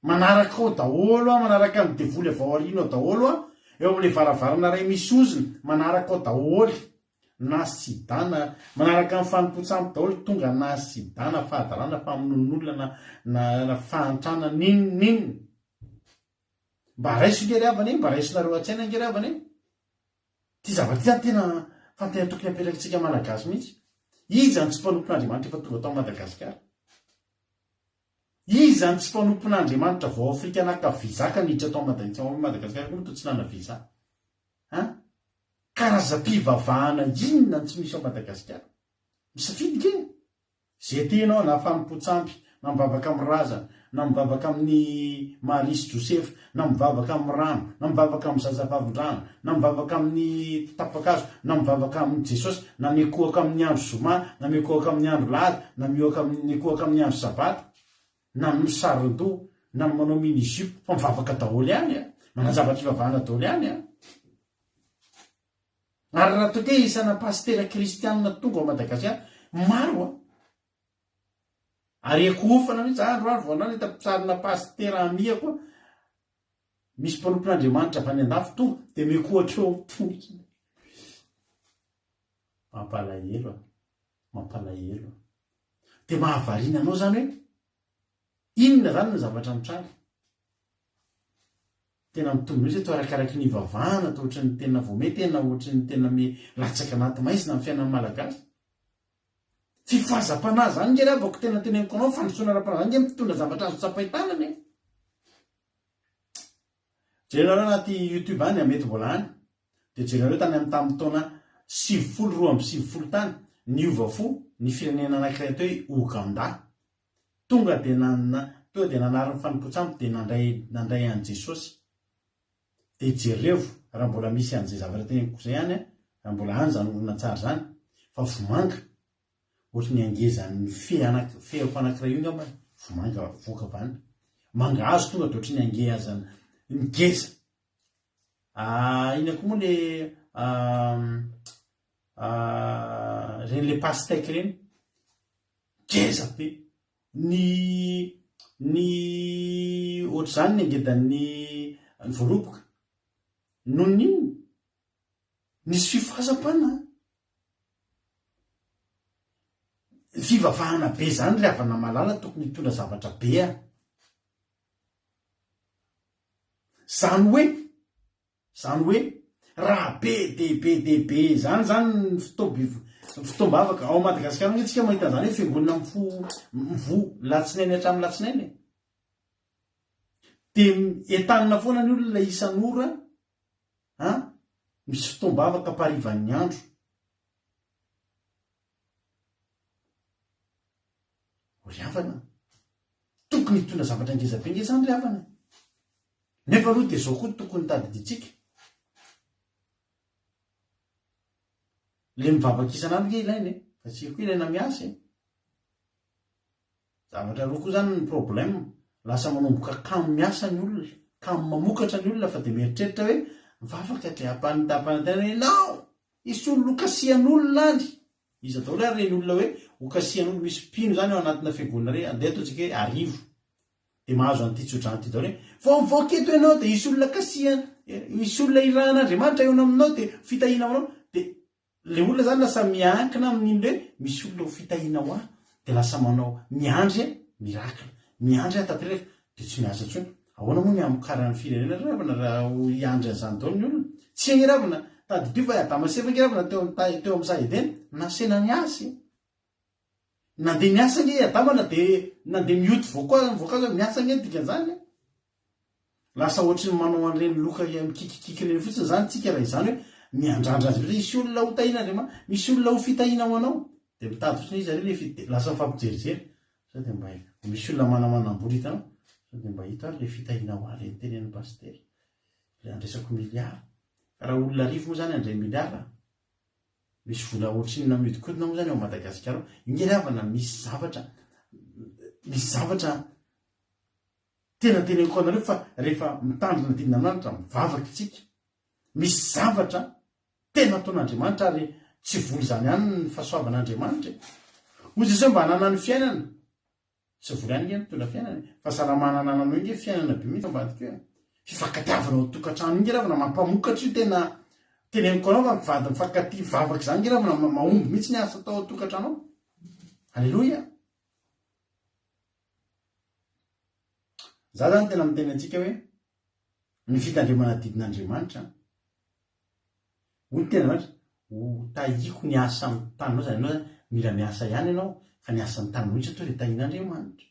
Speaker 2: Manaraka ao daholo manaraka amin'ny devoly avao aoriana ao daholo eo amin'le varavarana ray misy oziny manaraka ao daholo na sidana manaraka amin'ny fanompontsampy daholo tonga na sidana fahadarana famonoan'olona na fahantrana ninonninona mba raiso ngery avany mba raisonareo an-tsaina ngery avany ty zavatra zany tena fantena tokony ampetrakantsika malagasy mihitsy. Izy zany tsy mpanompon'Andriamanitra efa tonga tao Madagasikara. Izy zany tsy mpanompon'Andriamanitra vao Afrika nakavizaka niditra tao Madagasikara koa to tsy nana viza. Karazam-pivavahana inona tsy misy ao Madagasikara. Misafidy kely. Zay tenao na fanompontsampy na mivavaka amin'ny raza, na mivavaka amin'ny Marisy Josefa, na mivavaka amin'ny Rano, na mivavaka amin'ny Zazavavin-drano, na mivavaka amin'ny Tapakazo, na mivavaka amin'ny Jesosy, na mikohaka amin'ny andro Zoma, na mikohaka amin'ny andro Lahady, na mikohaka amin'ny andro Sabata, na misaron-do, na manao mini-jupe, fa mivavaka daholo ihany manazavatra ivavahana daholo ihany ary raha toke isana pastera kristianina tonga ao Madagasikara maro ary ekofana mihitsy andro voanao hitapitsarina pastera amia koa misy mpanompon'Andriamanitra avy any andafy tonga dia mikohatra eo tongotra. Mampalahelo dia mahavariana anao zany hoe inona zany ny zavatra mitranga. Tena mitombo mihitsy hoe arakaraky ny vavahana to ohatry ny tena voamety tena ohatry ny tena latsaka anaty maizina amin'ny fiainan'ny malagasy. Fifazam-panahy zany nge avako tena teneniko anao fandrosoana ara-panahy zany nge mitondra zavatra azo tsapahitanany. Jerena anaty YouTube any mety mbola any dia jerena tany amin'ny tamin'ny taona 92 tany niova fo ny firenena anankiray atao hoe Ouganda. Tonga dia nanariny fanompotsamo dia nandray an Jesosy. Dia jerevo raha mbola misy an'izay zavatra teneniko zay any raha mbola any zany olona tsara zany fa vomanga ohatry ny angezan'ny feako anankiray io ngamba vomanga voaka vany mangahazo tonga dia ohatry ny angezany ngeza ina koa moa le pastèque reny ngeza be ny ohatry zany ny angedan'ny voaloboka noho n'iny nisy fifazam-panahy fivavahana be zany le avana malala tokony hitondra zavatra be zany hoe raha be be zany fitombavaka ao Madagasikara hoe tsika mahita zany hoe fiangonana mivo latsinainy hatramin'ny latsinainy dia entanina foana ny olona isan'ora misy fitombavaka parivan'ny andro. Ry havana tokony hitondra zavatra ngezabe nge zany ry havana nefa aloha dia zao koa tokony tadiditsika le mivavaka isan'andro nge ilainy fa tsy koa ilaina miasa zavatra roa koa zany ny problème lasa manomboka kamo miasa ny olona kamo mamokatra ny olona fa dia mieritreritra hoe mivavaka dia ampanitapana nao isy olona okasian'olona any izy atao le reny olona hoe okasian'olona misy pino zany ao anatina fiangonana re andeha ataontsika hoe arivo dia mahazo an'ity tsodranoty dao re vao mivoaketo ianao dia isy olona iran'Andriamanitra eo aminao dia fitahiana aminao dia le olona zany lasa miankina amin'iny hoe misy olona ho fitahiana ho dia lasa manao miandry mirakina miandry tanteraka dia tsy miasa ntsony. Ahoana moa ny amokarany firenena ravina raha iandry an'izany dao ny olona tsy any ravina tadidio fa Adama sy Eva nge ravina teo amin'ny Saedena nasena ny asy nandeha miasa nge Adama nandeha mioty voankazo miasa nge dikan'izany lasa ohatry ny manao an'ireny loka mikikikiki reny fotsiny zany tsika raha izany hoe miandrandra azy misy olona ho tahiana Andriamanitra misy olona ho fitahiana ho anao dia mitady fotsiny izy ary lasa mifampijerijery sao dia mba misy olona manamanam-bola hitanao sao dia mba hita ary le fitahiana ho ary tenen'ny pastera le andresako miliara raha olona rivo moa zany andray miliara misy vola ohatriny miodikodina moa zany ao Madagasikara inge ravana misy zavatra tena teneniko anareo fa rehefa mitandrina didina amin'Andriamanitra mivavaka itsika misy zavatra tena ataon'Andriamanitra ary tsy voly izany ihany ny fahasoavan'Andriamanitra ozy izao mba hanana ny fiainana tsy voly ihany nge mitondra fiainana fahasalamana nananao nge fiainana be mihitsy ambadika eo fifankatiavanao tokantrano inge ravana mampamokatra io tena teneniko anao fa mivady mifankatia vavaka izany nge ravana mahomby mihitsy ny asa atao tokantrano ao. Alleloia. Za zany tena miteny antsika hoe ny fitandremana didin'Andriamanitra hoy tena Andriamanitra ho tahiko ny asa amin'ny tanynao zany ianao zany mila miasa ihany ianao fa ny asa amin'ny tanynao mihitsy atao dia tahian'Andriamanitra.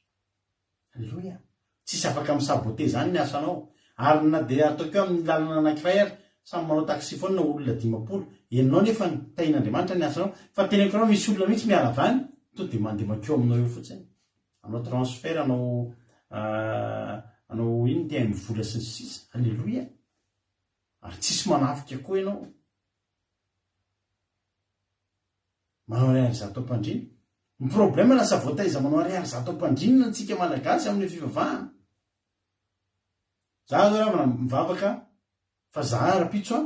Speaker 2: Alleloia. Tsisy afaka misabote zany ny asanao ary na dia ataoko eo amin'ny lalana anankiray ary samy manao taxi foana olona 50 enao nefa ny tahian'Andriamanitra ny asanao fa teneniko anao misy olona mihitsy mialavany to dia mandeha makeo aminao eo fotsiny anao transfert anao iny dia mivola sy ny sisa. Alleloia. Ary tsisy manafika koa ianao. Manao ariary zato am-pandriana. Ny problème lasa voataiza manao ariary zato am-pandrinana antsika malagasy amin'ny fivavahana. Za zao raha mivavaka fa za ara-pitso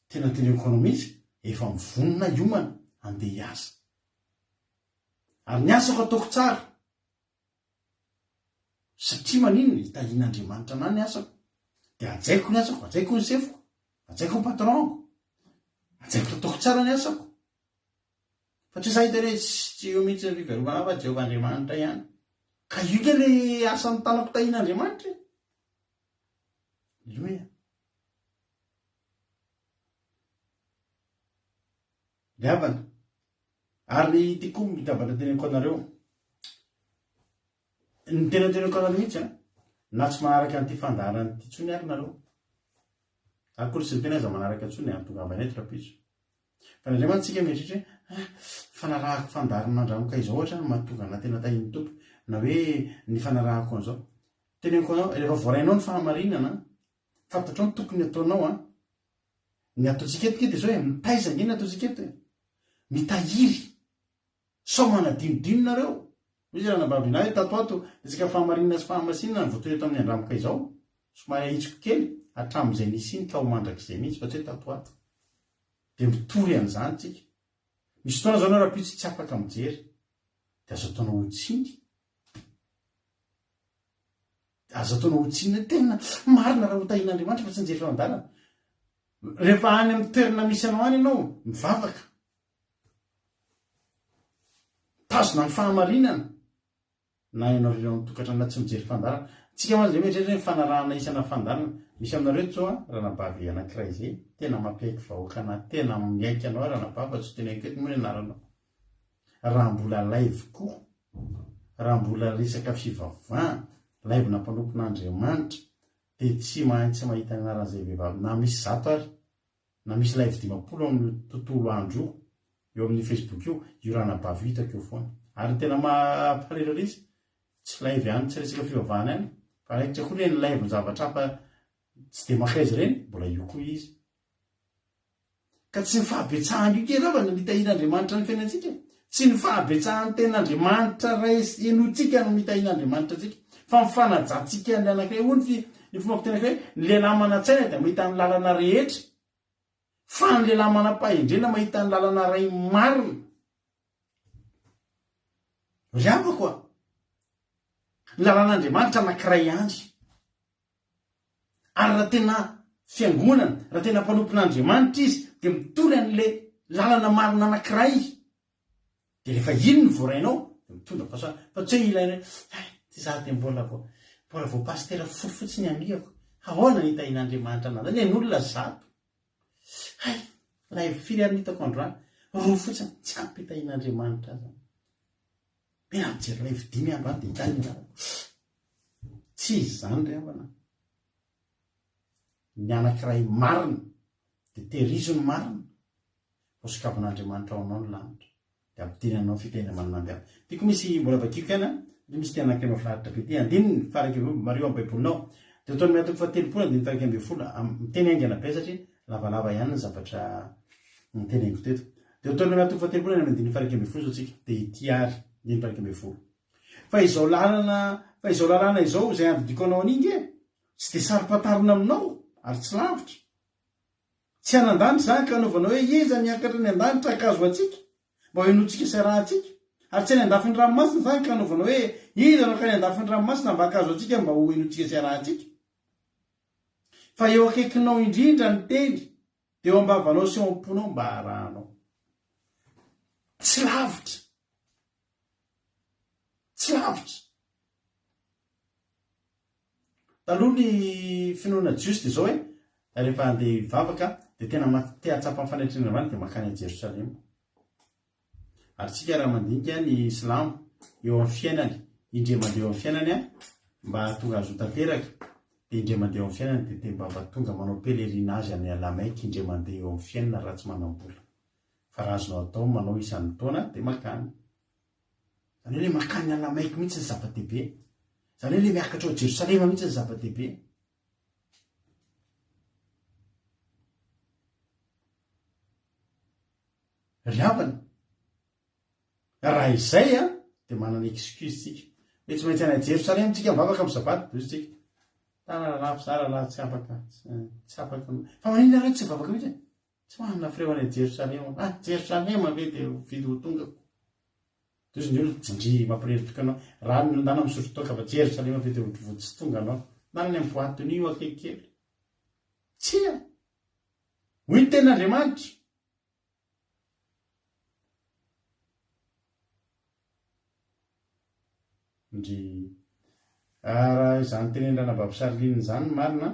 Speaker 2: tena économiste efa mivonona iomana andeha hiasa. Ary ny asako ataoko tsara. Satria maninona hitahian'Andriamanitra anahy ny asako. Dia ajaiko ny asako, ajaiko ny sefoko, ajaiko ny patronko, ajaiko ataoko tsara ny asako. Fatria za hita hoe tsy eo mihitsy ny fiverovana fa Jehovahandriamanitra ihany. Ka io ke le asan'ny tanako tahian'Andriamanitra. Aleluia. Liavana. Ary ty koa mitavatra teneniko anareo. Ny tena teneniko anareo mihitsy na tsy manaraka an'ity fandaharana ity tsony ary nareo. Akory sy ny tena aza manaraka tsony ary tonga ambany eto rapiso. Fa n'Andriamanitra tsika mieritritra fanarahako fandaharan'Andriamanitra izao ohatra no mahatonga na tena tahin'ny tompo na hoe ny fanarahako an'izao. Teneniko anao rehefa voarainao ny fahamarinana fantatrao ny tokony ataonao ny ataontsika eto dia zao mitaizana iny ataontsika eto mitahiry sao manadinodino nareo. Izy raha nababina hoe tato resaka fahamarinana sy fahamasinana ny voatoy eto amin'ny andramoka izao somary ahitsiko kely hatramin'izay nisy iny ka ho mandrak'izay mihitsy fa tsy hoe tato ato dia mitory an'izany tsika. Misy fotoana zao anao raha pitsy tsy afaka mijery dia azo ataonao hotsiny. Azo ataonao hotsiny tena marina raha hotahian'Andriamanitra fa tsy nijery fandarana. Rehefa any amin'ny toerana misy anao any ianao mivavaka tazona ny fahamarinana na ianao ireo tokatrano tsy mijery fandarana. Tsika mantsy zay mieritreritra ny fanarahana isana fandarana. Misy aminareo zao raha nabavy anankiray izay tena mampiaiky vahoaka na tena miaiky anao raha nabavy tsy tena eto moa ny anaranao. Raha mbola live koa, raha mbola resaka fivavahana, live na mpanompon'Andriamanitra dia tsy mahitsy mahita ny anaran'izay vehivavy na misy 100 ary na misy live 50 amin'ny tontolo andro eo amin'ny Facebook io raha nabavy hitako eo foana. Ary tena mampalahelo izy tsy live ihany tsy resaka fivavahana ihany fa raikitra koa ny live ny zavatra fa tsy dia makaizy ireny mbola io koa izy. Ka tsy ny fahabetsahany io kely raha no mitahian'Andriamanitra ny fiainantsika. Tsy ny fahabetsahany ten'Andriamanitra ray enotsika no mitahian'Andriamanitra tsika fa mifanajantsika ny anankiray hoy ny fomba fiteny anankiray ny lehilahy mana-tsaina dia mahita ny lalana rehetra fa ny lehilahy manam-pahendrena mahita ny lalana ray marina. Riava koa ny lalàn'Andriamanitra anankiray ihany. Ary raha tena fiangonana, raha tena mpanompon'Andriamanitra izy dia mitory an'ilay lalana marina anankiray. Dia rehefa iny ny voarainao dia mitondra fahasoavana. Fa tsy hoe ilaina ty za dia mbola vao pastera fotsiny amiako. Ahoana ny hitahian'Andriamanitra anazy? Ny olona zato. Live firy ary hitako androany. Roa fotsiny tsy ampy hitahian'Andriamanitra azy. Mena mijery live 5 androany dia hitahina. Tsy izany ry havana. Ny anankiray marina dia tehirizony marina ho sokavan'Andriamanitra ao anao ny lanitra dia ampitenanao fitahina manana amby aby. Tiako misy mbola vakiko kana misy tena anankiray mahafinaritra be ty andininy faraka Mario amin'ny baibolinao dia ataony miatoko fa 30 dia faraka amby folo miteny aingana be satria lavalava ihany ny zavatra miteny aingo teto. Dia ataony miatoko fa 30 ny andininy faraka amby folo zao tsika dia ity ary andininy faraka amby folo. Fa izao lalana izao izay andidiko anao an'ingy tsy dia sarim-patarina aminao ary tsy lavitra. Tsy anan-danitra zany ka anaovanao hoe iza miakatra ny an-danitra akazo atsika mba ho enotsika sy rahantsika. Ary tsy any andafin'ny ranomasina zany ka anaovanao hoe iza anao ka ny andafin'ny ranomasina mba akazo atsika mba ho enotsika sy rahantsika. Fa eo akaikinao indrindra ny teny dia eo ambavanao sy eo am-ponao mba harahanao. Tsy lavitra. Tsy lavitra. Taloha ny finoana jiosy dia izao rehefa andeha hivavaka dia tena te-hatsapa amin'ny fanaitrenana rano dia makany a Jerosalema. Ary tsika raha mandinika ny Silamo eo amin'ny fiainany, indray mandeha eo amin'ny fiainany mba tonga azo tanteraka dia indray mandeha eo amin'ny fiainany dia mba tonga manao pelerinage any Lamaiky indray mandeha eo amin'ny fiainana raha tsy manam-bola. Fa raha azonao atao manao isan'ny taona dia makany. zany hoe le makany alamaiky mihitsy ny zava-dehibe, zany hoe le miakatra ao Jerosalema mihitsy ny zava-dehibe. Ry havana, raha izay dia manana excuse tsika hoe tsy maintsy any Jerosalema tsika mivavaka amin'ny sabato dozy tsika. Tanaralahy zaralah tsy afaka fa manina reo tsy vavaka mihitsy tsy manana fireo any Jerosalema. Jerosalema ve dia vidy ho tonga dozy ny olo jindry mampireritrika anao raha nandana misotro toaka fa Jerosalema ve dia otrivody tsy tonga anao nanany amin'ny boatiny io akelikely tsia hoy ny ten'Andriamanitra. Ndry raha izany tenendrana babisariliany izany marina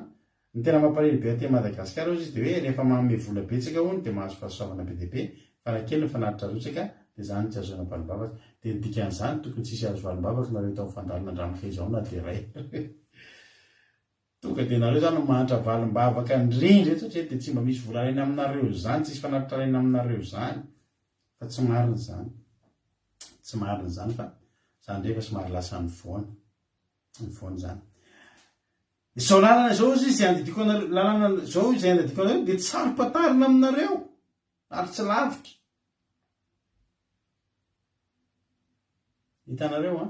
Speaker 2: ny tena mampalahelo be aty Madagasikara izy dia hoe rehefa manome vola betsaka hono dia mahazo fahasoavana be dia be fa raha kely ny fanaritra rotsaka dia izany tsy azo valim-bavaka. Dia ny dikan'izany tokony tsisy azo valim-bavaka nareo tao fandarina andramaka izao na dia ray tonga dia nareo izany mahantra valim-bavaka indrindra satria dia tsy mba misy vola raina aminareo izany, tsisy fanaritra raina aminareo izany fa tsy marina izany, tsy marina izany fa izany rehefa somary lasa ny voana izany. Izao lalana izao izy izay andidiko anareo, lalana izao izay andidiko anareo dia tsy sarom-patarina aminareo ary tsy lavitra. Hitanareo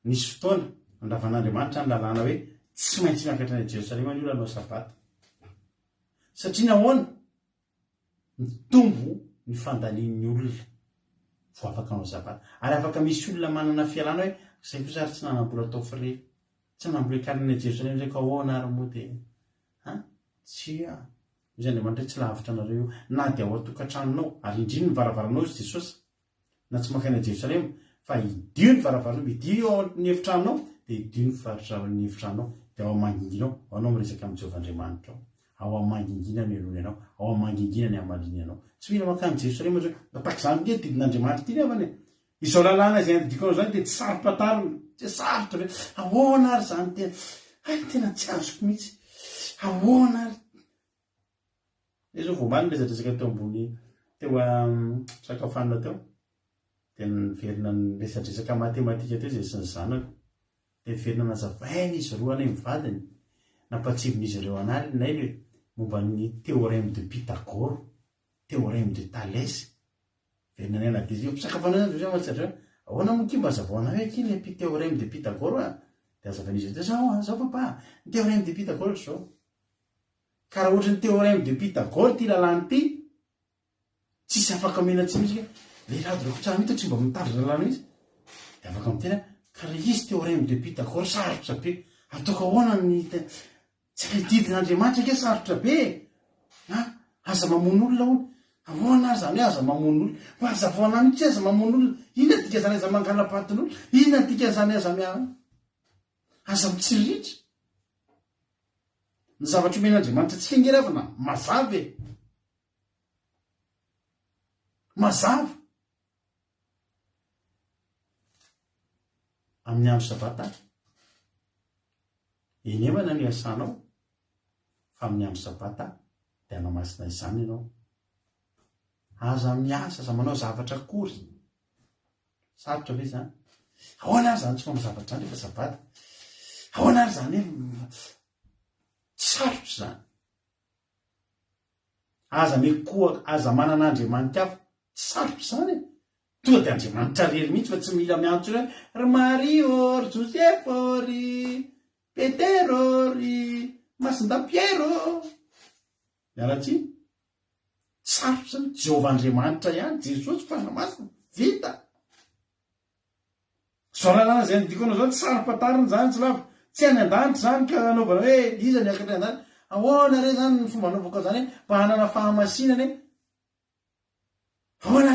Speaker 2: nisy fotoana andravan'Andriamanitra ny lalàna hoe tsy maintsy miakatra any Jerosalema ny olona hanao sabata satria nahoana mitombo ny fandanian'ny olona vo afaka hanao sabata ary afaka misy olona manana fialana hoe izay kosa ary tsy nanambola atao fire, tsy nanambola hikarina any Jerosalema zay ka ahoana ary moa dia tsia izy Andriamanitra tsy lavitra anareo na dia ao atokantranonao ary indrindra ny varavaranao izy Jesosy na tsy makany Jerosalema fa hidio ny varavaranao, hidio ao ny efitranonao dia hidio ny ny efitranonao dia ao amangingina ao anao miresaka amin'ny Jehovahandriamanitra ao amangingina ny elony anao, ao amangingina ny amaliny anao. Tsy mila makany Jerosalema zao natak'izany ke didin'Andriamanitra ty avany izao lalàna izay andidiko anao zany dia tsy sarom-patarina, tsy sarotra hoe ahoana ary zany tena tsy azoko mihitsy ahoana ary izao voamaliny resadresaka teo ambony teo sakafanina teo dia niverina ny resadresaka matematika teo izay sy ny zanako dia niverina nazavaina izy roa anay mivadiny nampatsivon'izy ireo anary nay hoe momba ny théorème de Pythagore, théorème de Thalès. Verina nay anadizy io pisakafanao zany zao matsatra ahoana moa mba zavaona hoe kiny le théorème de Pythagore dia azavain'izy io zao papa ny théorème de Pythagore zao ka raha ohatra ny théorème de Pythagore ty lalàna ty tsisy afaka mena tsy misy lehilahy dorako tsara mihitsy tsy mba mitandrina lalàna izy dia afaka mitena ka raha izy théorème de Pythagore sarotra be ataoko ahoana ny tsy didin'Andriamanitra ke sarotra be aza mamono olona hono ahoana ary zany hoe aza mamono olona fa azavoana mihitsy aza mamono olona inona dika zany aza mangala-patin'olona inona dika zany aza aza mitsiritra ny zavatra omen'Andriamanitra tsika ngeravana mazava mazava amin'ny andro sabata enevana ny asanao fa amin'ny andro sabata dia anao masina izany ianao aza miasa aza manao zavatra akory sarotra ve zany ahoana ary zany tsy manao zavatra zany rehefa sabata ahoana ary zany hoe sarotra zany aza mekoa aza manan'Andriamanitra hafa sarotra zany tonga dia Andriamanitra rery mihitsy fa tsy mila miantso hoe ry Mario ry Joseph ry Petero ry Masindapiero miaratsy sarotra zany Jehovahandriamanitra ihany Jesosy fanamasina vita zao lalàna zay nidiko anao zao tsy sarom-patarina zany tsy lava tsy any an-danitra zany ka anaovana hoe iza ny akatra an-danitra ahoana re zany ny fomba anaovako zany mba hanana fahamasinana ahoana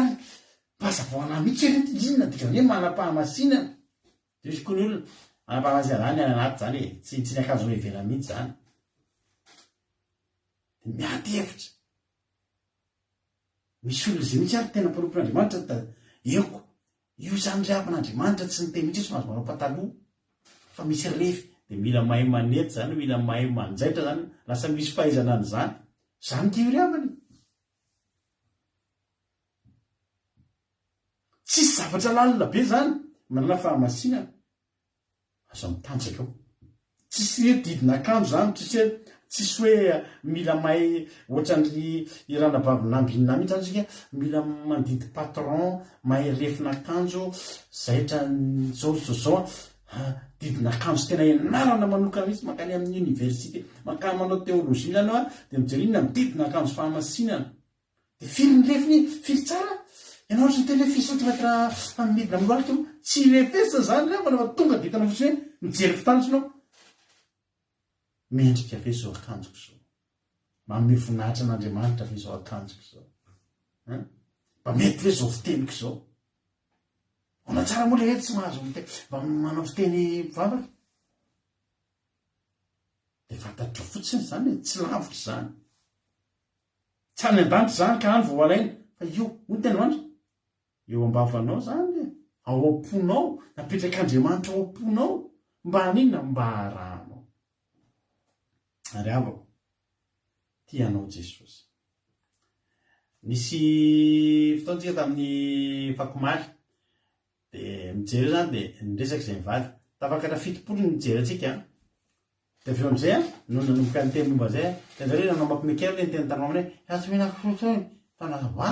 Speaker 2: mba zavoana mihitsy inona dika zany hoe manam-pahamasinana dia misy koa ny olona manam-pahamasinana zany any anaty zany tsy ny akazo no hivela mihitsy zany miaty hevitra misy olona izay mihitsy ary tena mpanompon'Andriamanitra da eko io zany rehavan'Andriamanitra tsy niteny mihitsy sy mahazo manao pataloha fa misy refy dia mila mahay manety zany mila mahay manjaitra zany lasa misy fahaizana an'izany zany ty rehavany tsisy zavatra lalina be zany manana fahamasinana aza mitanjaka ao tsisy hoe didina akanjo zany tsisy hoe mila mahay ohatran'ny iranabavynambinina mihitsy zany sika mila mandidy patron mahay refina akanjo zaitra zao didina akanjo tena ianarana manokana mihitsy makany amin'ny université makany manao théologie zany a de mijery inona mididina akanjo fahamasinana de firy nyrefiny firy tsara ianao ohatrany tena fisotratra amidina amloalika tsy refesa zany ra manava tonga ditana fotsiny hoe mijery fitanitrinao mendrika ve zao akanjoko zao manome voninahitra an'Andriamanitra ve zao akanjoko zao mba mety ve zao fiteniko zao ona tsara moa le tsy mahazo mba manao fiteny mivavaka de fantatro fotsiny zany tsy lavitra zany tsy any an-danitra zany ka any vo alaina fa io ho tenandra eo ambavanao zany ao am-ponao napetrak'Andriamanitra ao am-ponao mba haninona mba haranao ary avako tianao Jesosy nisy fotoantsika tamin'ny fakomaly de mijery zany de niresaky zay mivady tafakatra 70 nijery atsika de aveo amizay no nanomboka ny teny momba zay de zareo nanao mampimekera le nyteny tanao aminy atsy menakotony fanawa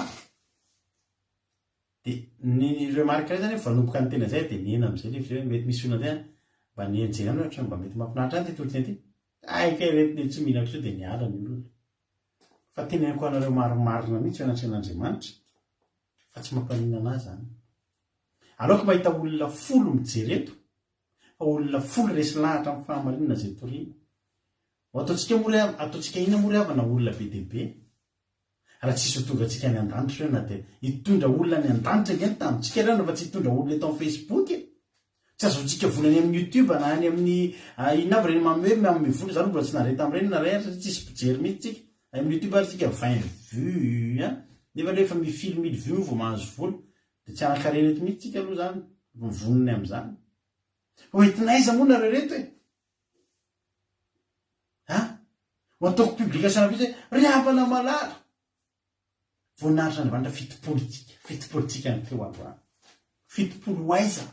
Speaker 2: de ny remarque zany vanomboka ny tena zay de nena amizay le mety misy olona zay mba nienjeny aminy ohatra mba mety mafinaritra any ty toloteny ty aika rety tsy mila kosa de niala ny olona fa teneniko anareo maromarina mihitsy anatren'Andriamanitra fa tsy mampanina anazy zany aloka mahita olona folo mijereto fa olona folo resy lahatra amin'ny fahamarinana zay torina ataotsika ina mory avana olona be deaibe raha tsisy tonga atsika ny an-danitra reo na de hitondra olona ny an-danitra ngeny tamitsika reo fa tsy hitondra olona eto amin'ny Facebook tsy azotsika volany amin'ny YouTube na any amin'ny inavy reny mamoe manome vola zany mbola tsy nare tam'ireny naray satria tsisy mpijery mihitsy tsika amin'ny YouTube ary tsika 20 vues nefa rehefa mifily 1000 vues vao mahazo vola de tsy anakarena eto mihitsy tsika aloha zany mivoniny am'zany hoentinaiza moa nareo reto ho ataoko publication mihitsy hoe ry havana malala voninahitra Andriamanitra fitopolo-tsika ny teo androany fitopolo waiza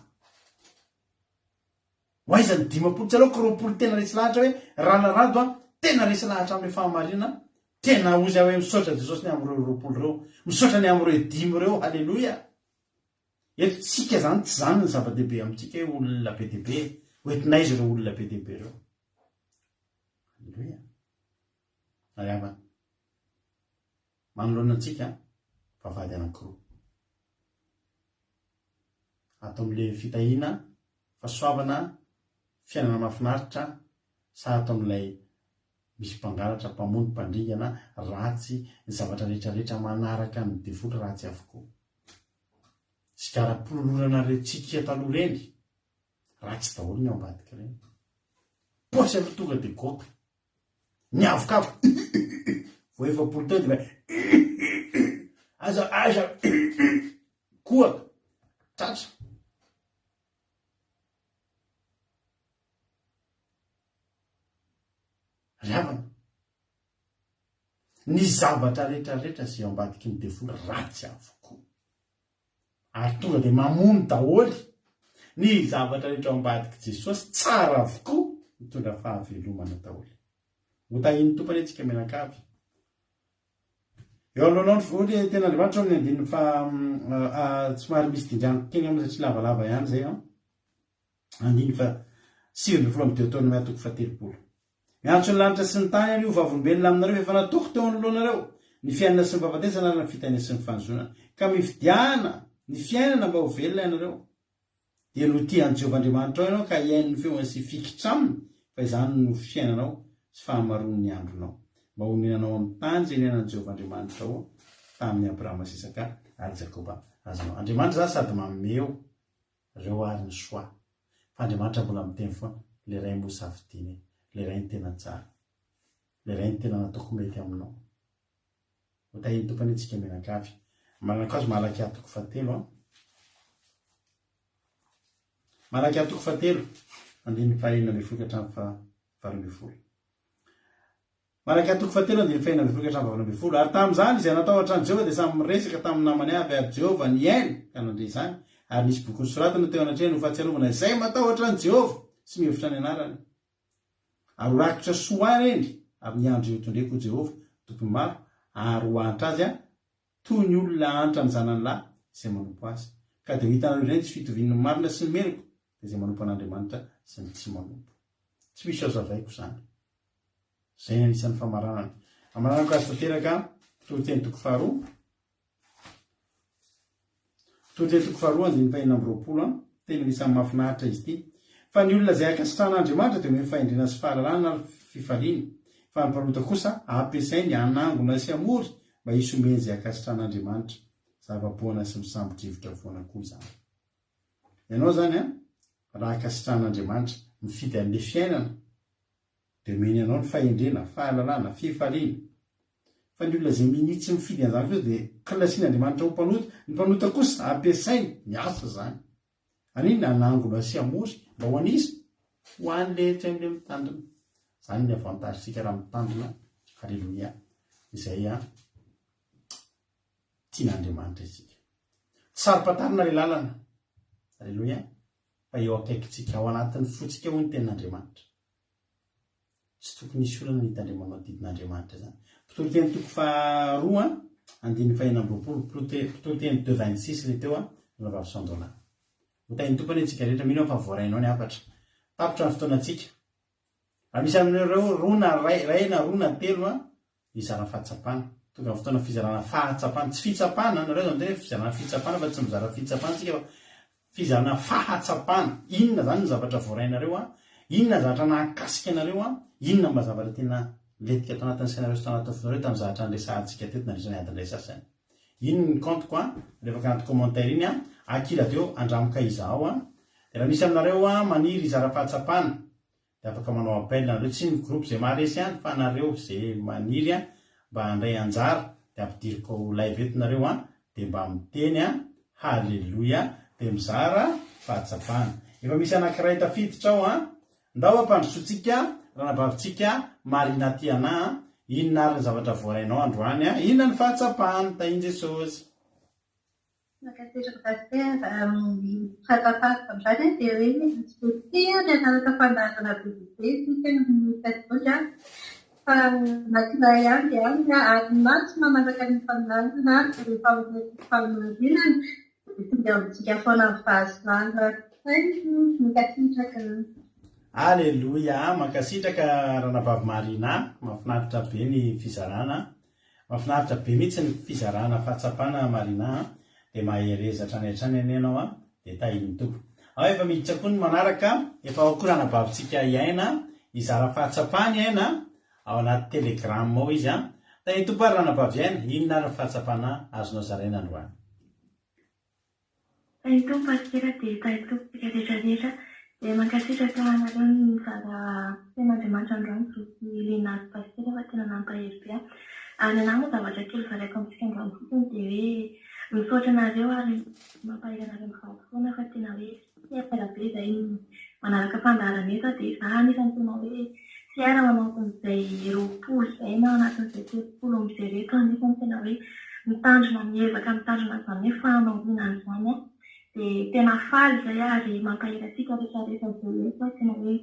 Speaker 2: ny 10 tsy aloha roapolo tena resy lahatra hoe ranarado tena resy lahatra amin'ny fahamarinana tena ozy hoe misaotra Jesosy ny am'ireo roapolo reo misaotra ny am'ireo 10 reo halleloia eto tsika zany tsy zany ny zava-dehibe amintsika hoe olona be dehibe hoentinaizy ireo olona be dehibe reo halleloia ary avana manoloana antsika vavady anankiroa ato am'le fitahina fahasoavana fiainana mahafinaritra sa ato am'ilay misy mpangalatra mpamony mpandringana ratsy ny zavatra rehetrarehetra manaraka ny devoly ratsy avokoa sy kara-pololorana retsika taloha reny ratsy daholo ny ao ambadika reny posy avy tonga de gota ny avokavo vo efapolo teo de aza koa tratra ravana ny zavatra rehetrarehetra sy ao ambadiky ny devoly ratsy avokoa ary tonga de mamony daholy ny zavatra rehetra ao ambadiky Jesosy tsara avokoa mitondra fahavelomana daholy hotahiny tompany antsika menakavy eo alohanao voly tena Andriamanitra amin'ny andininy fa somary misy dindrano kely am'izay tsy lavalava ihany zay andiny fa 9 Deutéronome atoko 17 miantso ny lanitra sy ny tany ary io vavolombelona aminareo efa natoko teo anoloanareo ny fiainana sy ny fahafatesana ary ny fitaina sy ny fanjonana ka mifidiana ny fiainana mba ho velona ianareo dia no tian'i Jehovahandriamanitra ao ianao ka iain'ny feony sy fikitra aminy fa izany no fiainanao sy fahamaroany ny andronao mba ho ninanao amin'ny tany zay niainan'i Jehovahandriamanitra ao tamin'ny Abrahama sy Isaka ary Jakoba azonao Andriamanitra zany sady mameo reo ary ny soa fa Andriamanitra mbola miteny foana le ray mbo safidiny le ray ny tena tsara le ray ny tena nataoko mety aminao hotahiny tompany antsika menakavy manakazo malaky atoko 7 malaky atoko 7 andiny fahinana be folo hatramin'ny faharoa folo malaky atoko 7 andiny fahinana be folo hatramin'ny faharoa folo ary tamin'izany izay natao hatrany Jehova dia samy miresaka tamin'ny namany avy ary Jehova ny ainy ka nandre izany ary nisy boky soratana teo anatrehany ho fahatsiarovana izay matahotra ny Jehova sy mihevitra ny anarany ary rakitra soa reny amin'ny andro eo tondreko Jehova tompony maro ary ho antra azy toy ny olona antra ny zanany lahy izay manompo azy ka dia ho hitanareo ireny tsy fitoviany ny marina sy ny menoko dia izay manompo an'Andriamanitra sy ny tsy manompo tsy misy azo avaiko izany izay ny anisan'ny famaranana amaranako azy tanteraka toronteny toko faharoa andiny fahinina amby roapolo tena anisan'ny mahafinaritra izy ity fa ny olona izay akasitrahan'Andriamanitra dia omeny fahendrena sy fahalalana ary fifaliana fa ny mpanota kosa ampiasainy hanangona sy amory mba hisy omeny izay akasitrahan'Andriamanitra zava-boana sy misambo-drivotra voana koa izany ianao zany raha akasitrahan'Andriamanitra mifidy an'le fiainana dia omeny ianao ny fahendrena fahalalana fifaliana fa ny olona izay minitsy mifidy an'izany kosa dia kilasian'Andriamanitra ho mpanota ny mpanota kosa ampiasainy miasa zany anina hanangona sy amory mba ho an'izy ho an'lehetra amin'le mitandrina zany ny avantagesika raha mitandrina haleloia izay tian'Andriamanitra isika tsaro-patarina le lalana haleloia fa eo akaikitsika ao anatin'ny fotsika ho ny tenin'Andriamanitra tsy tokony hisy olana ny hitandre manao didin'Andriamanitra zany mpitoloteny toko faharoa andiny fahinina amby roapolo mpitoloteny 2:26 le teo no vavy-sandola hotany tompany antsika rehetra mino fa voarainao ny afatra tapitra ny fotoanantsika raha misy amin'ireo rona ray na rona telo izara fahatsapana tonga amin'ny fotoana fizarana fahatsapana tsy fitsapana nareo zany tena fizarana fitsapana fa tsy mizara fitsapana tsika fa fizarana fahatsapana inona zany ny zavatra voarainareo inona zavatra nahakasika anareo inona mba zavatra tena letika ato anatin'ny sainareo sy tanatin'ny fonareo tamin'ny zavatra nresahantsika teto na risany adindray sasany ino ny compte koa rehefa kanaty commentaire iny akila teo andramoka izao dia raha misy aminareo maniry izara fahatsapana dia afaka manao appel nareo tsy ny groupe izay maharesy any fa nareo izay maniry mba handray anjara dia ampidiriko live eto nareo dia mba miteny haleloia dia mizara fahatsapana efa misy anankiray tafiditra ao ndao ampandrosotsika ranabavitsika marina tiana inona ary ny zavatra voarainao androany inona ny fahatsapana tahin Jesosy
Speaker 5: Nakapetraka basika fahatsapana amin'izany dia hoe tsy ny anaraka fandarana bebe sy tena mikatolika fa natina ihany dia ary matsy manaraka ny fandarana rehefa famonadinana dia tonga amintsika foana amin'ny fahazana mikasitraka
Speaker 2: Aleluia makasitraka ranavavy Marina mahafinaritra be ny fizarana mahafinaritra be mihitsy ny fizarana fahatsapana Marina dia maherezatra ny hatrany anenao dia tahiny topo efa miditra koa ny manaraka efa ao koa ranavavitsika iaina izara fahatsapana iaina ao anaty telegram ao izy tahiny topo ary ranavavy iaina inona ary fahatsapana azonao zaraina androany
Speaker 5: tahiny topo pasitera dia tahiny topo tsika rehetrarehetra dia mankasitraka anareo ny zara ten'Andriamanitra androany zoky Lena pasitera fa tena nampahery be ary anamo zavatra kely variako amintsika androany fotsiny dia hoe misaotra anareo ary mampahery anareo mivady foana fa tena hoe fiara be izay manaraka fandarana eto dia izany isany tena hoe fiara manampin'izay roapolo izay na anatin'izay telopolo amin'izay reto anisany tena hoe mitandrina miezaka mitandrina izany hoe fanambina an'izany dia tena faly izay ary mampahery atsika rehetrarehetra izay eto tena hoe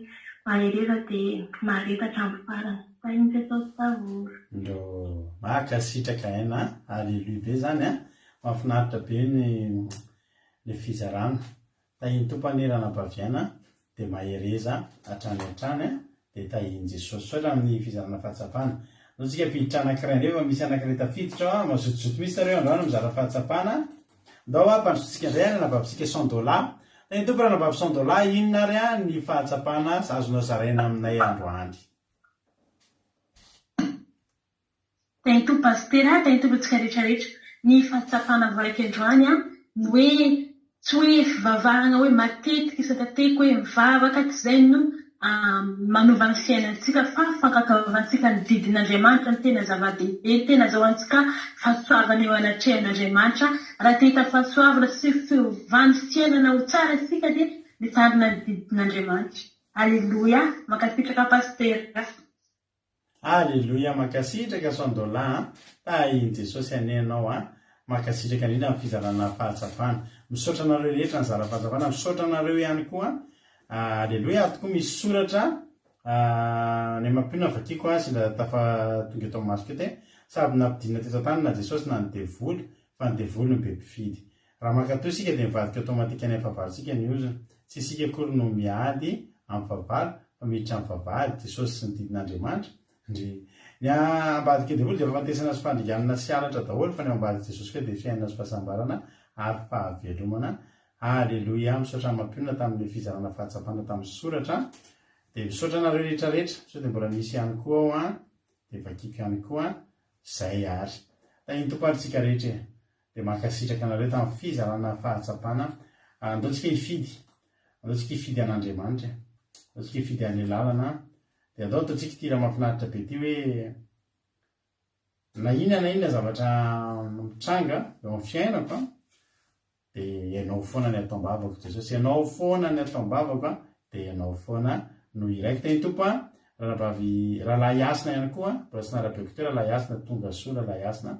Speaker 5: mahereza dia maharetatra amin'ny farany fa iny Jesosy tavory
Speaker 2: ndo makasitraka aina aleluia be zany mahafinaritra be ny fizarana tahiny tompany ranam-paviana dia mahereza hatrany hatrany dia tahiny Jesosy sotra amin'ny fizarana fahatsapana no tsika piditra anankiray ndray fa misy anankiray tafiditra mazotozoto misy tareo androany mizara fahatsapana ndao mpandrosotsika indray ranabavitsika $100 tahiny tompo ranabavy $100 inona ary ny fahatsapana azonao zaraina aminay androany
Speaker 5: tahiny topo pasitera tahiny topo tsika rehetrarehetra ny fahatsapana voaraiko androany ny hoe tsy hoe fivavahana hoe matetika isan-tanteko hoe mivavaka tsy izay no manova ny fiainantsika fa fankatoavantsika ny didin'Andriamanitra ny tena zava-dehibe tena zahoantsika fahasoavana eo anatrehan'Andriamanitra raha te hita fahasoavana sy fiovany fiainana ho tsara isika dia mitandrina ny didin'Andriamanitra aleloia makasitraka pasitera
Speaker 2: aleloia makasitraka $100 tahiny Jesosy anenao makasitraka indrindra amin'ny fizarana fahatsapana. Misaotra anareo rehetra ny zara fahatsapana, misaotra anareo ihany koa. Aleloia, ato koa misy soratra ny mampino vakiko sy nda tafa tonga eto masoko ete sady nampidinina teto tany na Jesosy na ny devoly fa ny devoly no be mpifidy. Raha makatao isika dia mivadika automatika ny fahavalitsika ny ozona, tsy isika kory no miady amin'ny favalo fa miditra amin'ny vavahady Jesosy sy ny didin'Andriamanitra. Ny ambadika devoly dia famantesana sy fandriganana sy alatra daholo fa ny ambadika Jesosy koa dia fiainana sy fahasambarana ary fahavelomana. Aleloia, misaotra mampionana tamin'ilay fizarana fahatsapana tamin'ny soratra. Dia misaotra anareo rehetrarehetra, sao dia mbola misy ihany koa ao dia vakiko ihany koa zay ary. Iny tokoarintsika rehetra dia mankasitraka anareo tamin'ny fizarana fahatsapana. Andaontsika hifidy an'Andriamanitra, andaontsika hifidy an'ilay lalana. Dia andao ataontsika ity raha mahafinaritra be ity hoe na inona zavatra mitranga eo amin'ny fiainako dia ianao foana ny atao-bavako Jesosy, ianao foana ny atao-bavako dia ianao foana no iraikitra ny tompo. Rahalahy asina ihany koa, mbola tsy nara-bekotoa rahalahy asina, tonga soa rahalahy asina.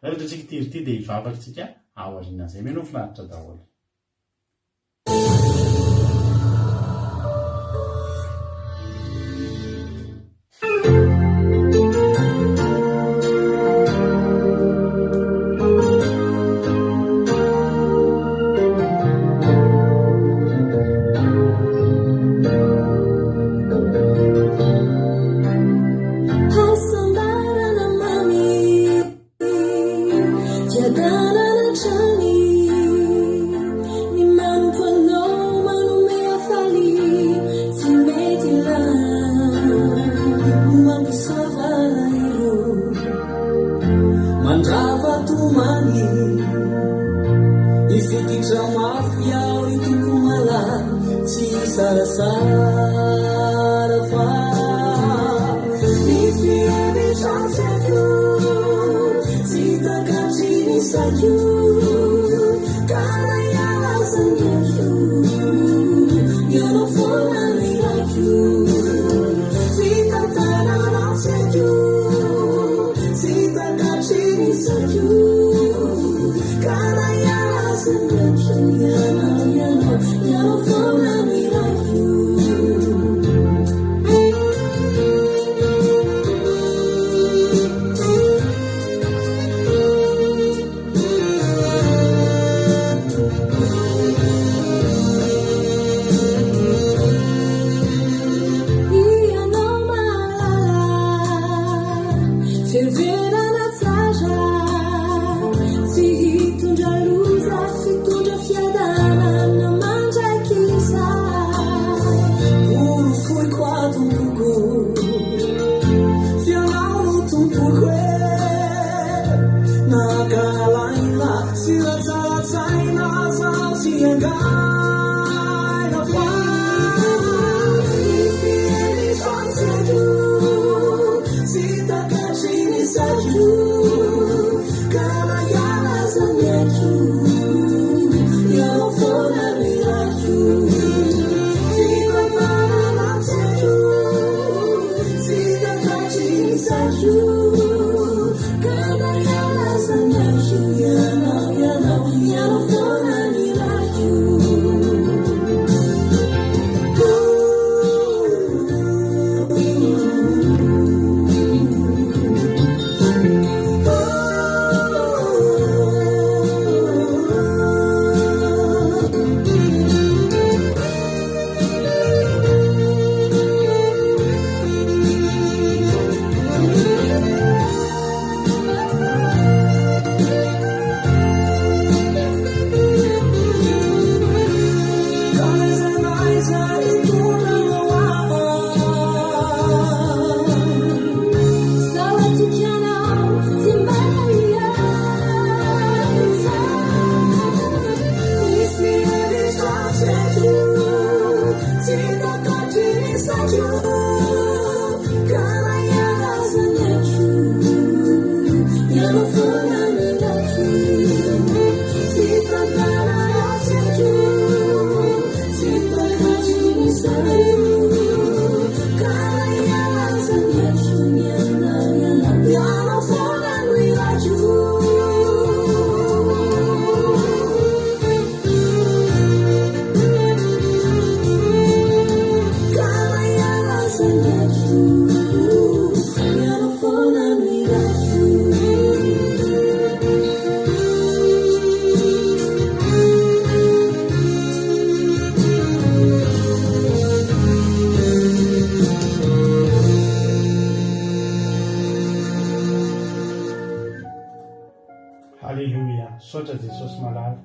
Speaker 2: Raha ohatra tsika ity dia hivavaka tsika ao aorianan'izay meno finaritra daholo.
Speaker 6: Jagana na chani
Speaker 2: Halleluja, misaotra Jesosy malala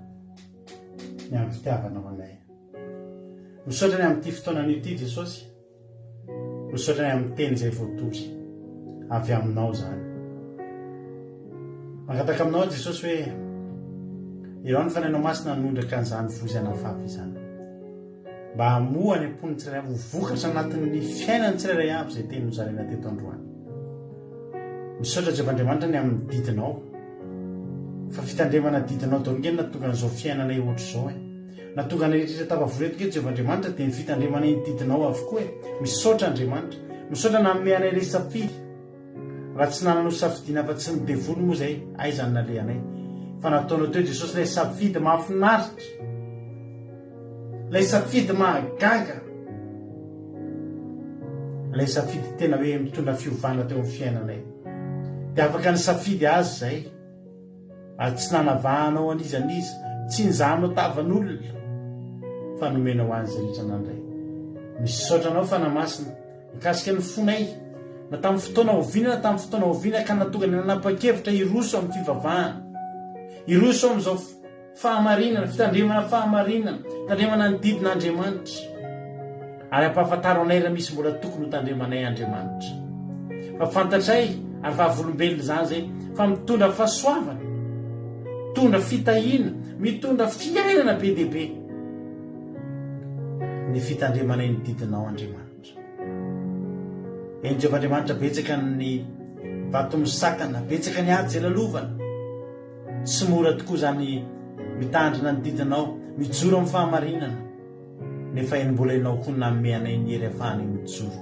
Speaker 2: ny amin'ny fitiavanao anay. Misaotra ny amin'ity fotoanany ity Jesosy, misaotra ny amin'ny teny izay voatory avy aminao zany. Mangataka aminao Jesosy hoe ireo ny fanainao masina nondraka an'izany vozana fafy izany, mba hamoa ny ampon'ny tsirairay ho vokatra anatin'ny fiainany tsirairay aby izay teny nozaraina teto androany. Misaotra Jehovandriamanitra ny amin'ny didinao, fa fitandremana didinao daholo nge natonga an'izao fiainanay ohatr'izao natonga ny rehetra tavavoreto nge Jehovandriamanitra dia ny fitandremana iny didinao avokoa misaotra Andriamanitra, misaotra na meanay ilay safidy, raha tsy nanano safidiana fa tsy ny devoly moa zay aizany nalehanay, fa nataonao teo Jesosy ilay safidy mahafinaritra, ilay safidy mahagaga, ilay safidy tena hoe mitondra fiovana teo amin'ny fiainanay, dia afaka ny safidy azy zay ary tsy nanavahanao an'izanizy, tsy nizahanao tavan'olona, fa nomenao an'izay rehetra nandray. Misaotra anao fanamasina mikasika ny fonay na tamin'ny fotoana oviana na tamin'ny fotoana oviana ka natonga ny nanapa-kevitra hiroso amin'ny fivavahana, hiroso amin'izao fahamarinana, fitandremana fahamarinana, fitandremana ny didin'Andriamanitra, ary ampahafantaro anay raha misy mbola tokony ho tandremanay Andriamanitra. Fa fantatray ary vahavolombelona zany zay fa mitondra fahasoavana, mitondra fitahiana, mitondra fiainana be dia be ny fitandremanay ny didinao Andriamanitra. Eny Jehovandriamanitra betsaka ny vato misakana, betsaka ny ady jelalovana, tsy mora tokoa zany mitandrina ny didinao, mijoro amin'ny fahamarinana, nefa eny mbola ianao koa nameanay ny hery ahafahany mijoro.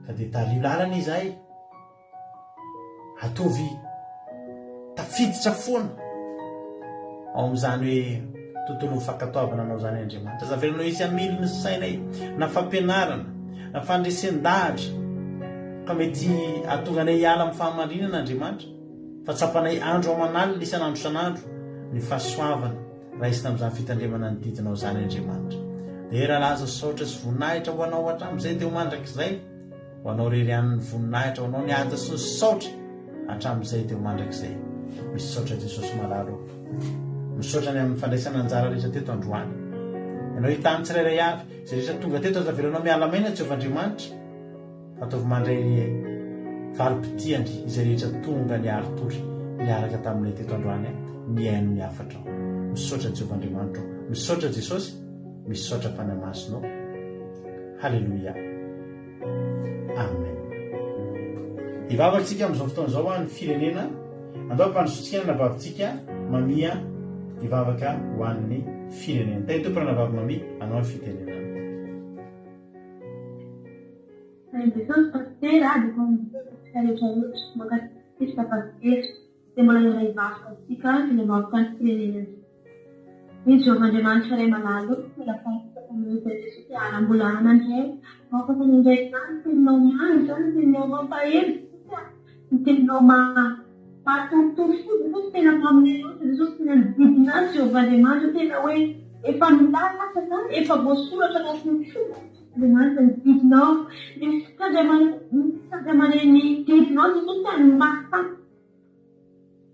Speaker 2: Ka dia tario lalana izahay, atovy tafiditra foana ao amin'izany hoe tontolo fankatoavana anao zany Andriamanitra. Zavelanao isy amily ny sainay na fampianarana na fandresen-dahatra ka mety atonga anay hiala amin'ny fahamarinana Andriamanitra, fa tsapanay andro aman'alina isan'andro isan'andro ny fahasoavana raha isy tamin'izany fitandremana ny didinao zany Andriamanitra. Dia raha laza saotra sy voninahitra ho anao hatramin'izay dia ho mandrakizay, ho anao rery an'ny voninahitra, ho anao ny ata sy ny saotra hatramin'izay dia ho mandrakizay. Misaotra Jesosy malalo, misaotra ny amin'ny fandraisana anjara rehetra teto androany. Ianao hitany tsirairay avy izay rehetra tonga teto azavelanao mialamaina Jehovandriamanitra, ataovy mandray valim-pitiandry izay rehetra tonga ny aritory niaraka tamin'ilay teto androany miaino ny afatrao. Misaotra Jehovandriamanitra, misaotra Jesosy, misaotra fanamasinao. Halleluja, amen. Ivavatsika amin'izao fotoana izao ny firenena, andao ampandrosotsika nabavitsika mamia ivavaka ho an'ny firenena. Tay tompona nabavy mamia anao ny fitenenana.
Speaker 5: Jesosy pasitera adiko rehetrarehetra makasika pasitera dia mbola iray ivavaka antsika ny mavaka ny firenena. Ny Jehovandriamanitra iray malalo, mbola fahitako amin'izay Jesosy anambolana ndray, afaka nindray izany teninao mamy zany, teninao mampahelo, ny teninao mahatoritory fotsy Jesosy tena taminay loatra, Jesosy tena nididina azy Jehovandriamanitra, tena hoe efa milasa zany, efa voasoratra anatin'ny fo Andriamanitra ny didinao, ny fitandremana ny didinao Jesosy tena masaka.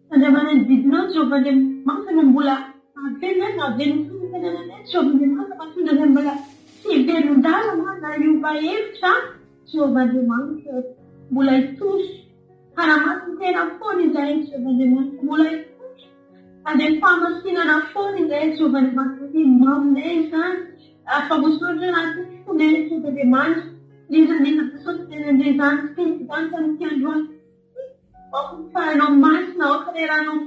Speaker 5: Fitandremana ny didinao Jehovandriamanitra no mbola avena fitenenanay Jehovandriamanitra, matondra izay mbola tsy hivelon-dalana na hiova hevitra Jehovandriamanitra mbola hitosy. Hanamasiny tena foana izahay Jehovandriamanitra, mbola hitosy. Andeha fahamasinana foana izahay Jehovandriamanitra, ny maminay izany afa-voasoratra anatin'ny fonay Jehovandriamanitra. Indrindra Jesosy tena andeha izany fiteny izany tamin'ity androany. Fahanao masina ao kaneranao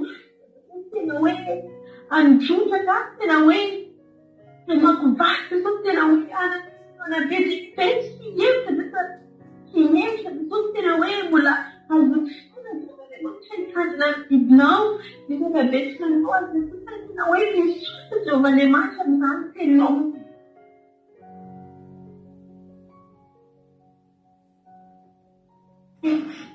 Speaker 5: tena hoe androtraka, tena hoe makovaky Jesosy, tena hoe anavezipezy sy hevitra Jesosy, tena hoe mbola azo foana Jehovandriamanitra hitandrina ny didinao, Jesosy abetsika anao azy Jesosy, tena hoe misotra Jehovandriamanitra amin'izany teninao.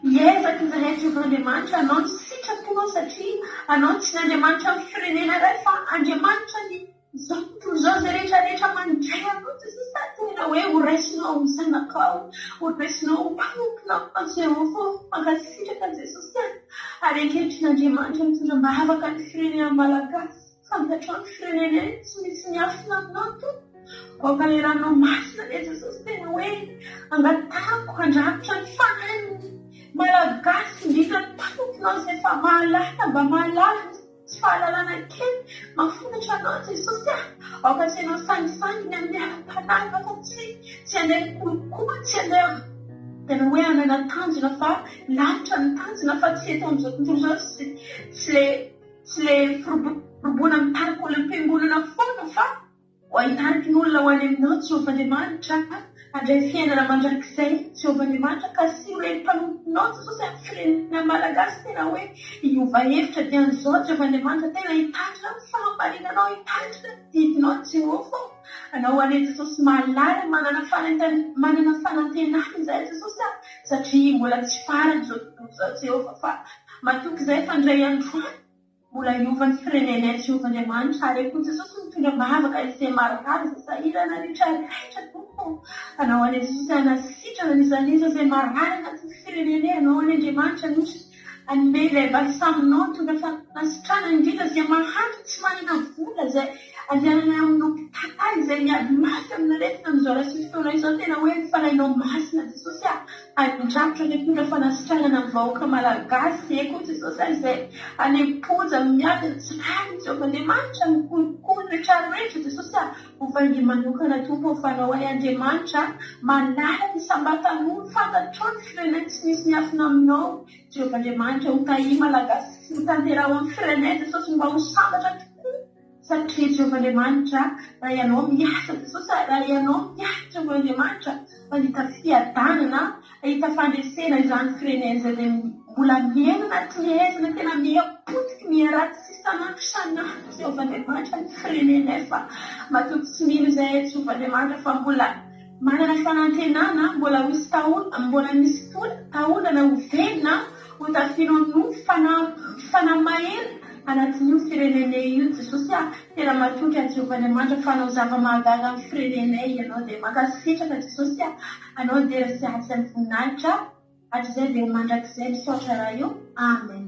Speaker 5: hiezaka ny zaretryvan'andriamanitra anao ny sitraponao satria anao tsy n'andriamanitra amin'ny firenena iray fa andriamanitra ny zao tontolo zao zay rehetrarehetra mandray anao jesosy tena hoe ho raisinao ny zanakao ho raisinao mpanomponao Jehova mankasitraka jesosy ary ankehitr'andriamanitra mitondra-mbavaka ny firenena malagasy fantatrao ny firenena tsy misy miafina aminao to aoka le ranao masina le jesosy tena hoe angatako andrakitra ny fanainy malagasy indrindra ny mpanomponao zay fa mahalala mba mahalala tsy fahalalana kely mafotatra anao jesosy aoka tsy anao sangisanginy amin'ny ara-panava fa tsy andeha kolokolo tsy andeha tena hoe anana tanjona fa lavitra ny tanjona fa tsy eto amin'izao tontolo zao tsy le firobona mitarika olona am-piangonana foana fa ho ahitariky ny olona ho any aminao Jehovah-Andriamanitra andray fiainana mandrakizay Jehovah-Andriamanitra ka sy hoe mpanomponao jesosy amin'ny firenena malagasy tena hoe hiova hevitra dia an'izao Jehovah-Andriamanitra tena hitaritra ny fahamarinanao hitaritra ny didinao Jehova anao ane jesosy mahalala manana fanantenana izay jesosy satria mbola tsy farany zao tontolo zao Jehova fa matoky izay fa ndray androany mbola hiova ny firenenay Jehovah-Andriamanitra ary koa jesosy mitondra-mbavaka izay marary izay sahirana rehetrarehetra tompo anao ane jesosy anasitrana nizaniza izay marary anatin'ny firenenay anao ane Andriamanitra misy anome ilay balisaminao mitondra fanasitrana indrindra izay mahandro tsy manana vola izay andehanana amin'ny hopitaly izay miady mafy amin'ny aretina amin'izao lasy fotoana izao tena hoe falainao masina jesosy andrafitra ny mitondra fanasitranana amin'ny vahoaka malagasy eko jesosy izay anempoja miady ny tsirany Jehovah-Andriamanitra mikolokolo rehetrarehetra jesosy ho vaingy manokana tompo fanao hoe Andriamanitra manala ny sambatan'olo fantatrao ny firenena tsy misy miafina aminao Jehovah-Andriamanitra ho tahi malagasy sy mitanteraho amin'ny firenena jesosy mba ho sambatra satria Jehovah-Andriamanitra raha ianao miasa jesosy raha ianao miasa Jehovah-Andriamanitra mandita fiadanana ahita fandresena izany firenena izay dia mbola miaina anatin'ny ezana tena miapotiky miaraty sy sanandro sanandro Jehovah-Andriamanitra ny firenenay fa matoky tsy mino izay Jehovah-Andriamanitra fa mbola manana fanantenana mbola misy mbola misy taolana ho velona ho tafianao no fanamahery anatin'io firenenay io jesosy tena matotry Jehovah-Andriamanitra fa anao zava-mahagaga amin'ny firenenay ianao dia mankasitraka jesosy anao dia rasiatsy amin'ny voninahitra hatr'izay dia mandrakizay misaotra raha io amen.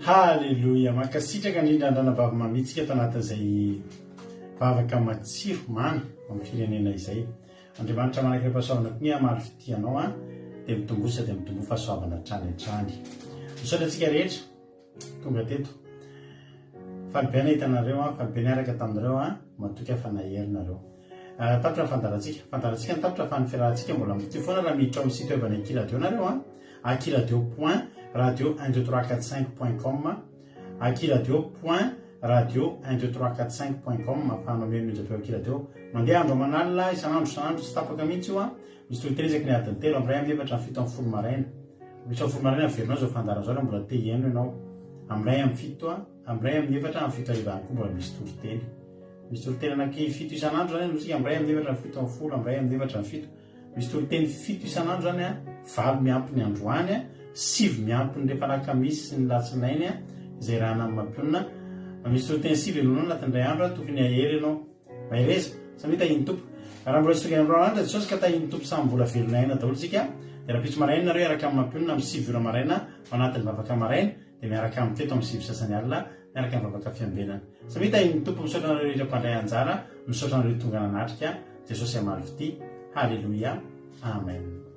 Speaker 2: Halleluja mankasitraka indrindra andranam-bava mamitsika tanatin'izay vavaka matsiro mamy amin'ny firenena izay Andriamanitra manakira fahasoavana koa ny amary fitianao dia mitombosa dia mitombo fahasoavana hatrany hatrany misaotra antsika rehetra tonga teto falipiana hitanareo falipiana araka taminareo matoky afanaherinareo tapitra ny fandarantsika ny tapitra fa ny fiarahantsika mbola mity foana raha miditra amin'ny site web any Akiradio nareo akiradio.radio12345.com akiradio.radio12345.com mahafahanao meno minjapeo Akiradio mandeha andro manalina isanandro sy tapaka mihitsy io misy toloteny isaky ny adiny telo amin'ray amin'ny efatra amin'ny fito amin'ny folo maraina misy amin'ny folo maraina averinao zao fandara zao mbola te hiaino ianao amin'ray amin'ny fito amin'ray amin'ny efatra amin'ny fito arivany koa mbola misy toloteny anaky fito isanandro zany nosika amin'ray amin'ny efatra amin'ny fito amin'ny folo amin'ray amin'ny efatra amin'ny fito misy toloteny fito isanandro zany valo miampy ny androany sivy miampy ny rehefa alakamisy sy ny latsinainy izay rahana amin'ny mampionina misy toloteny sivy enonao anatin'ray andro tokony ahery ianao mahereza samita iny tompo raha mbola tsy tokony andro jesosy ka tahiny tompo samy mbola velona aina daholo tsika dia raha pitso maraina nareo araka amin'ny mampionina amin'ny sivy ora maraina anatin'ny vavaka maraina dia miaraka amin'ny teto amin'ny sivy sasany alina miaraka amin'ny vavaka fiambenana samita iny tompo misaotra nareo rehetra mpandray anjara misaotra nareo tonga nanatrika jesosy amaly fity halleluja amen.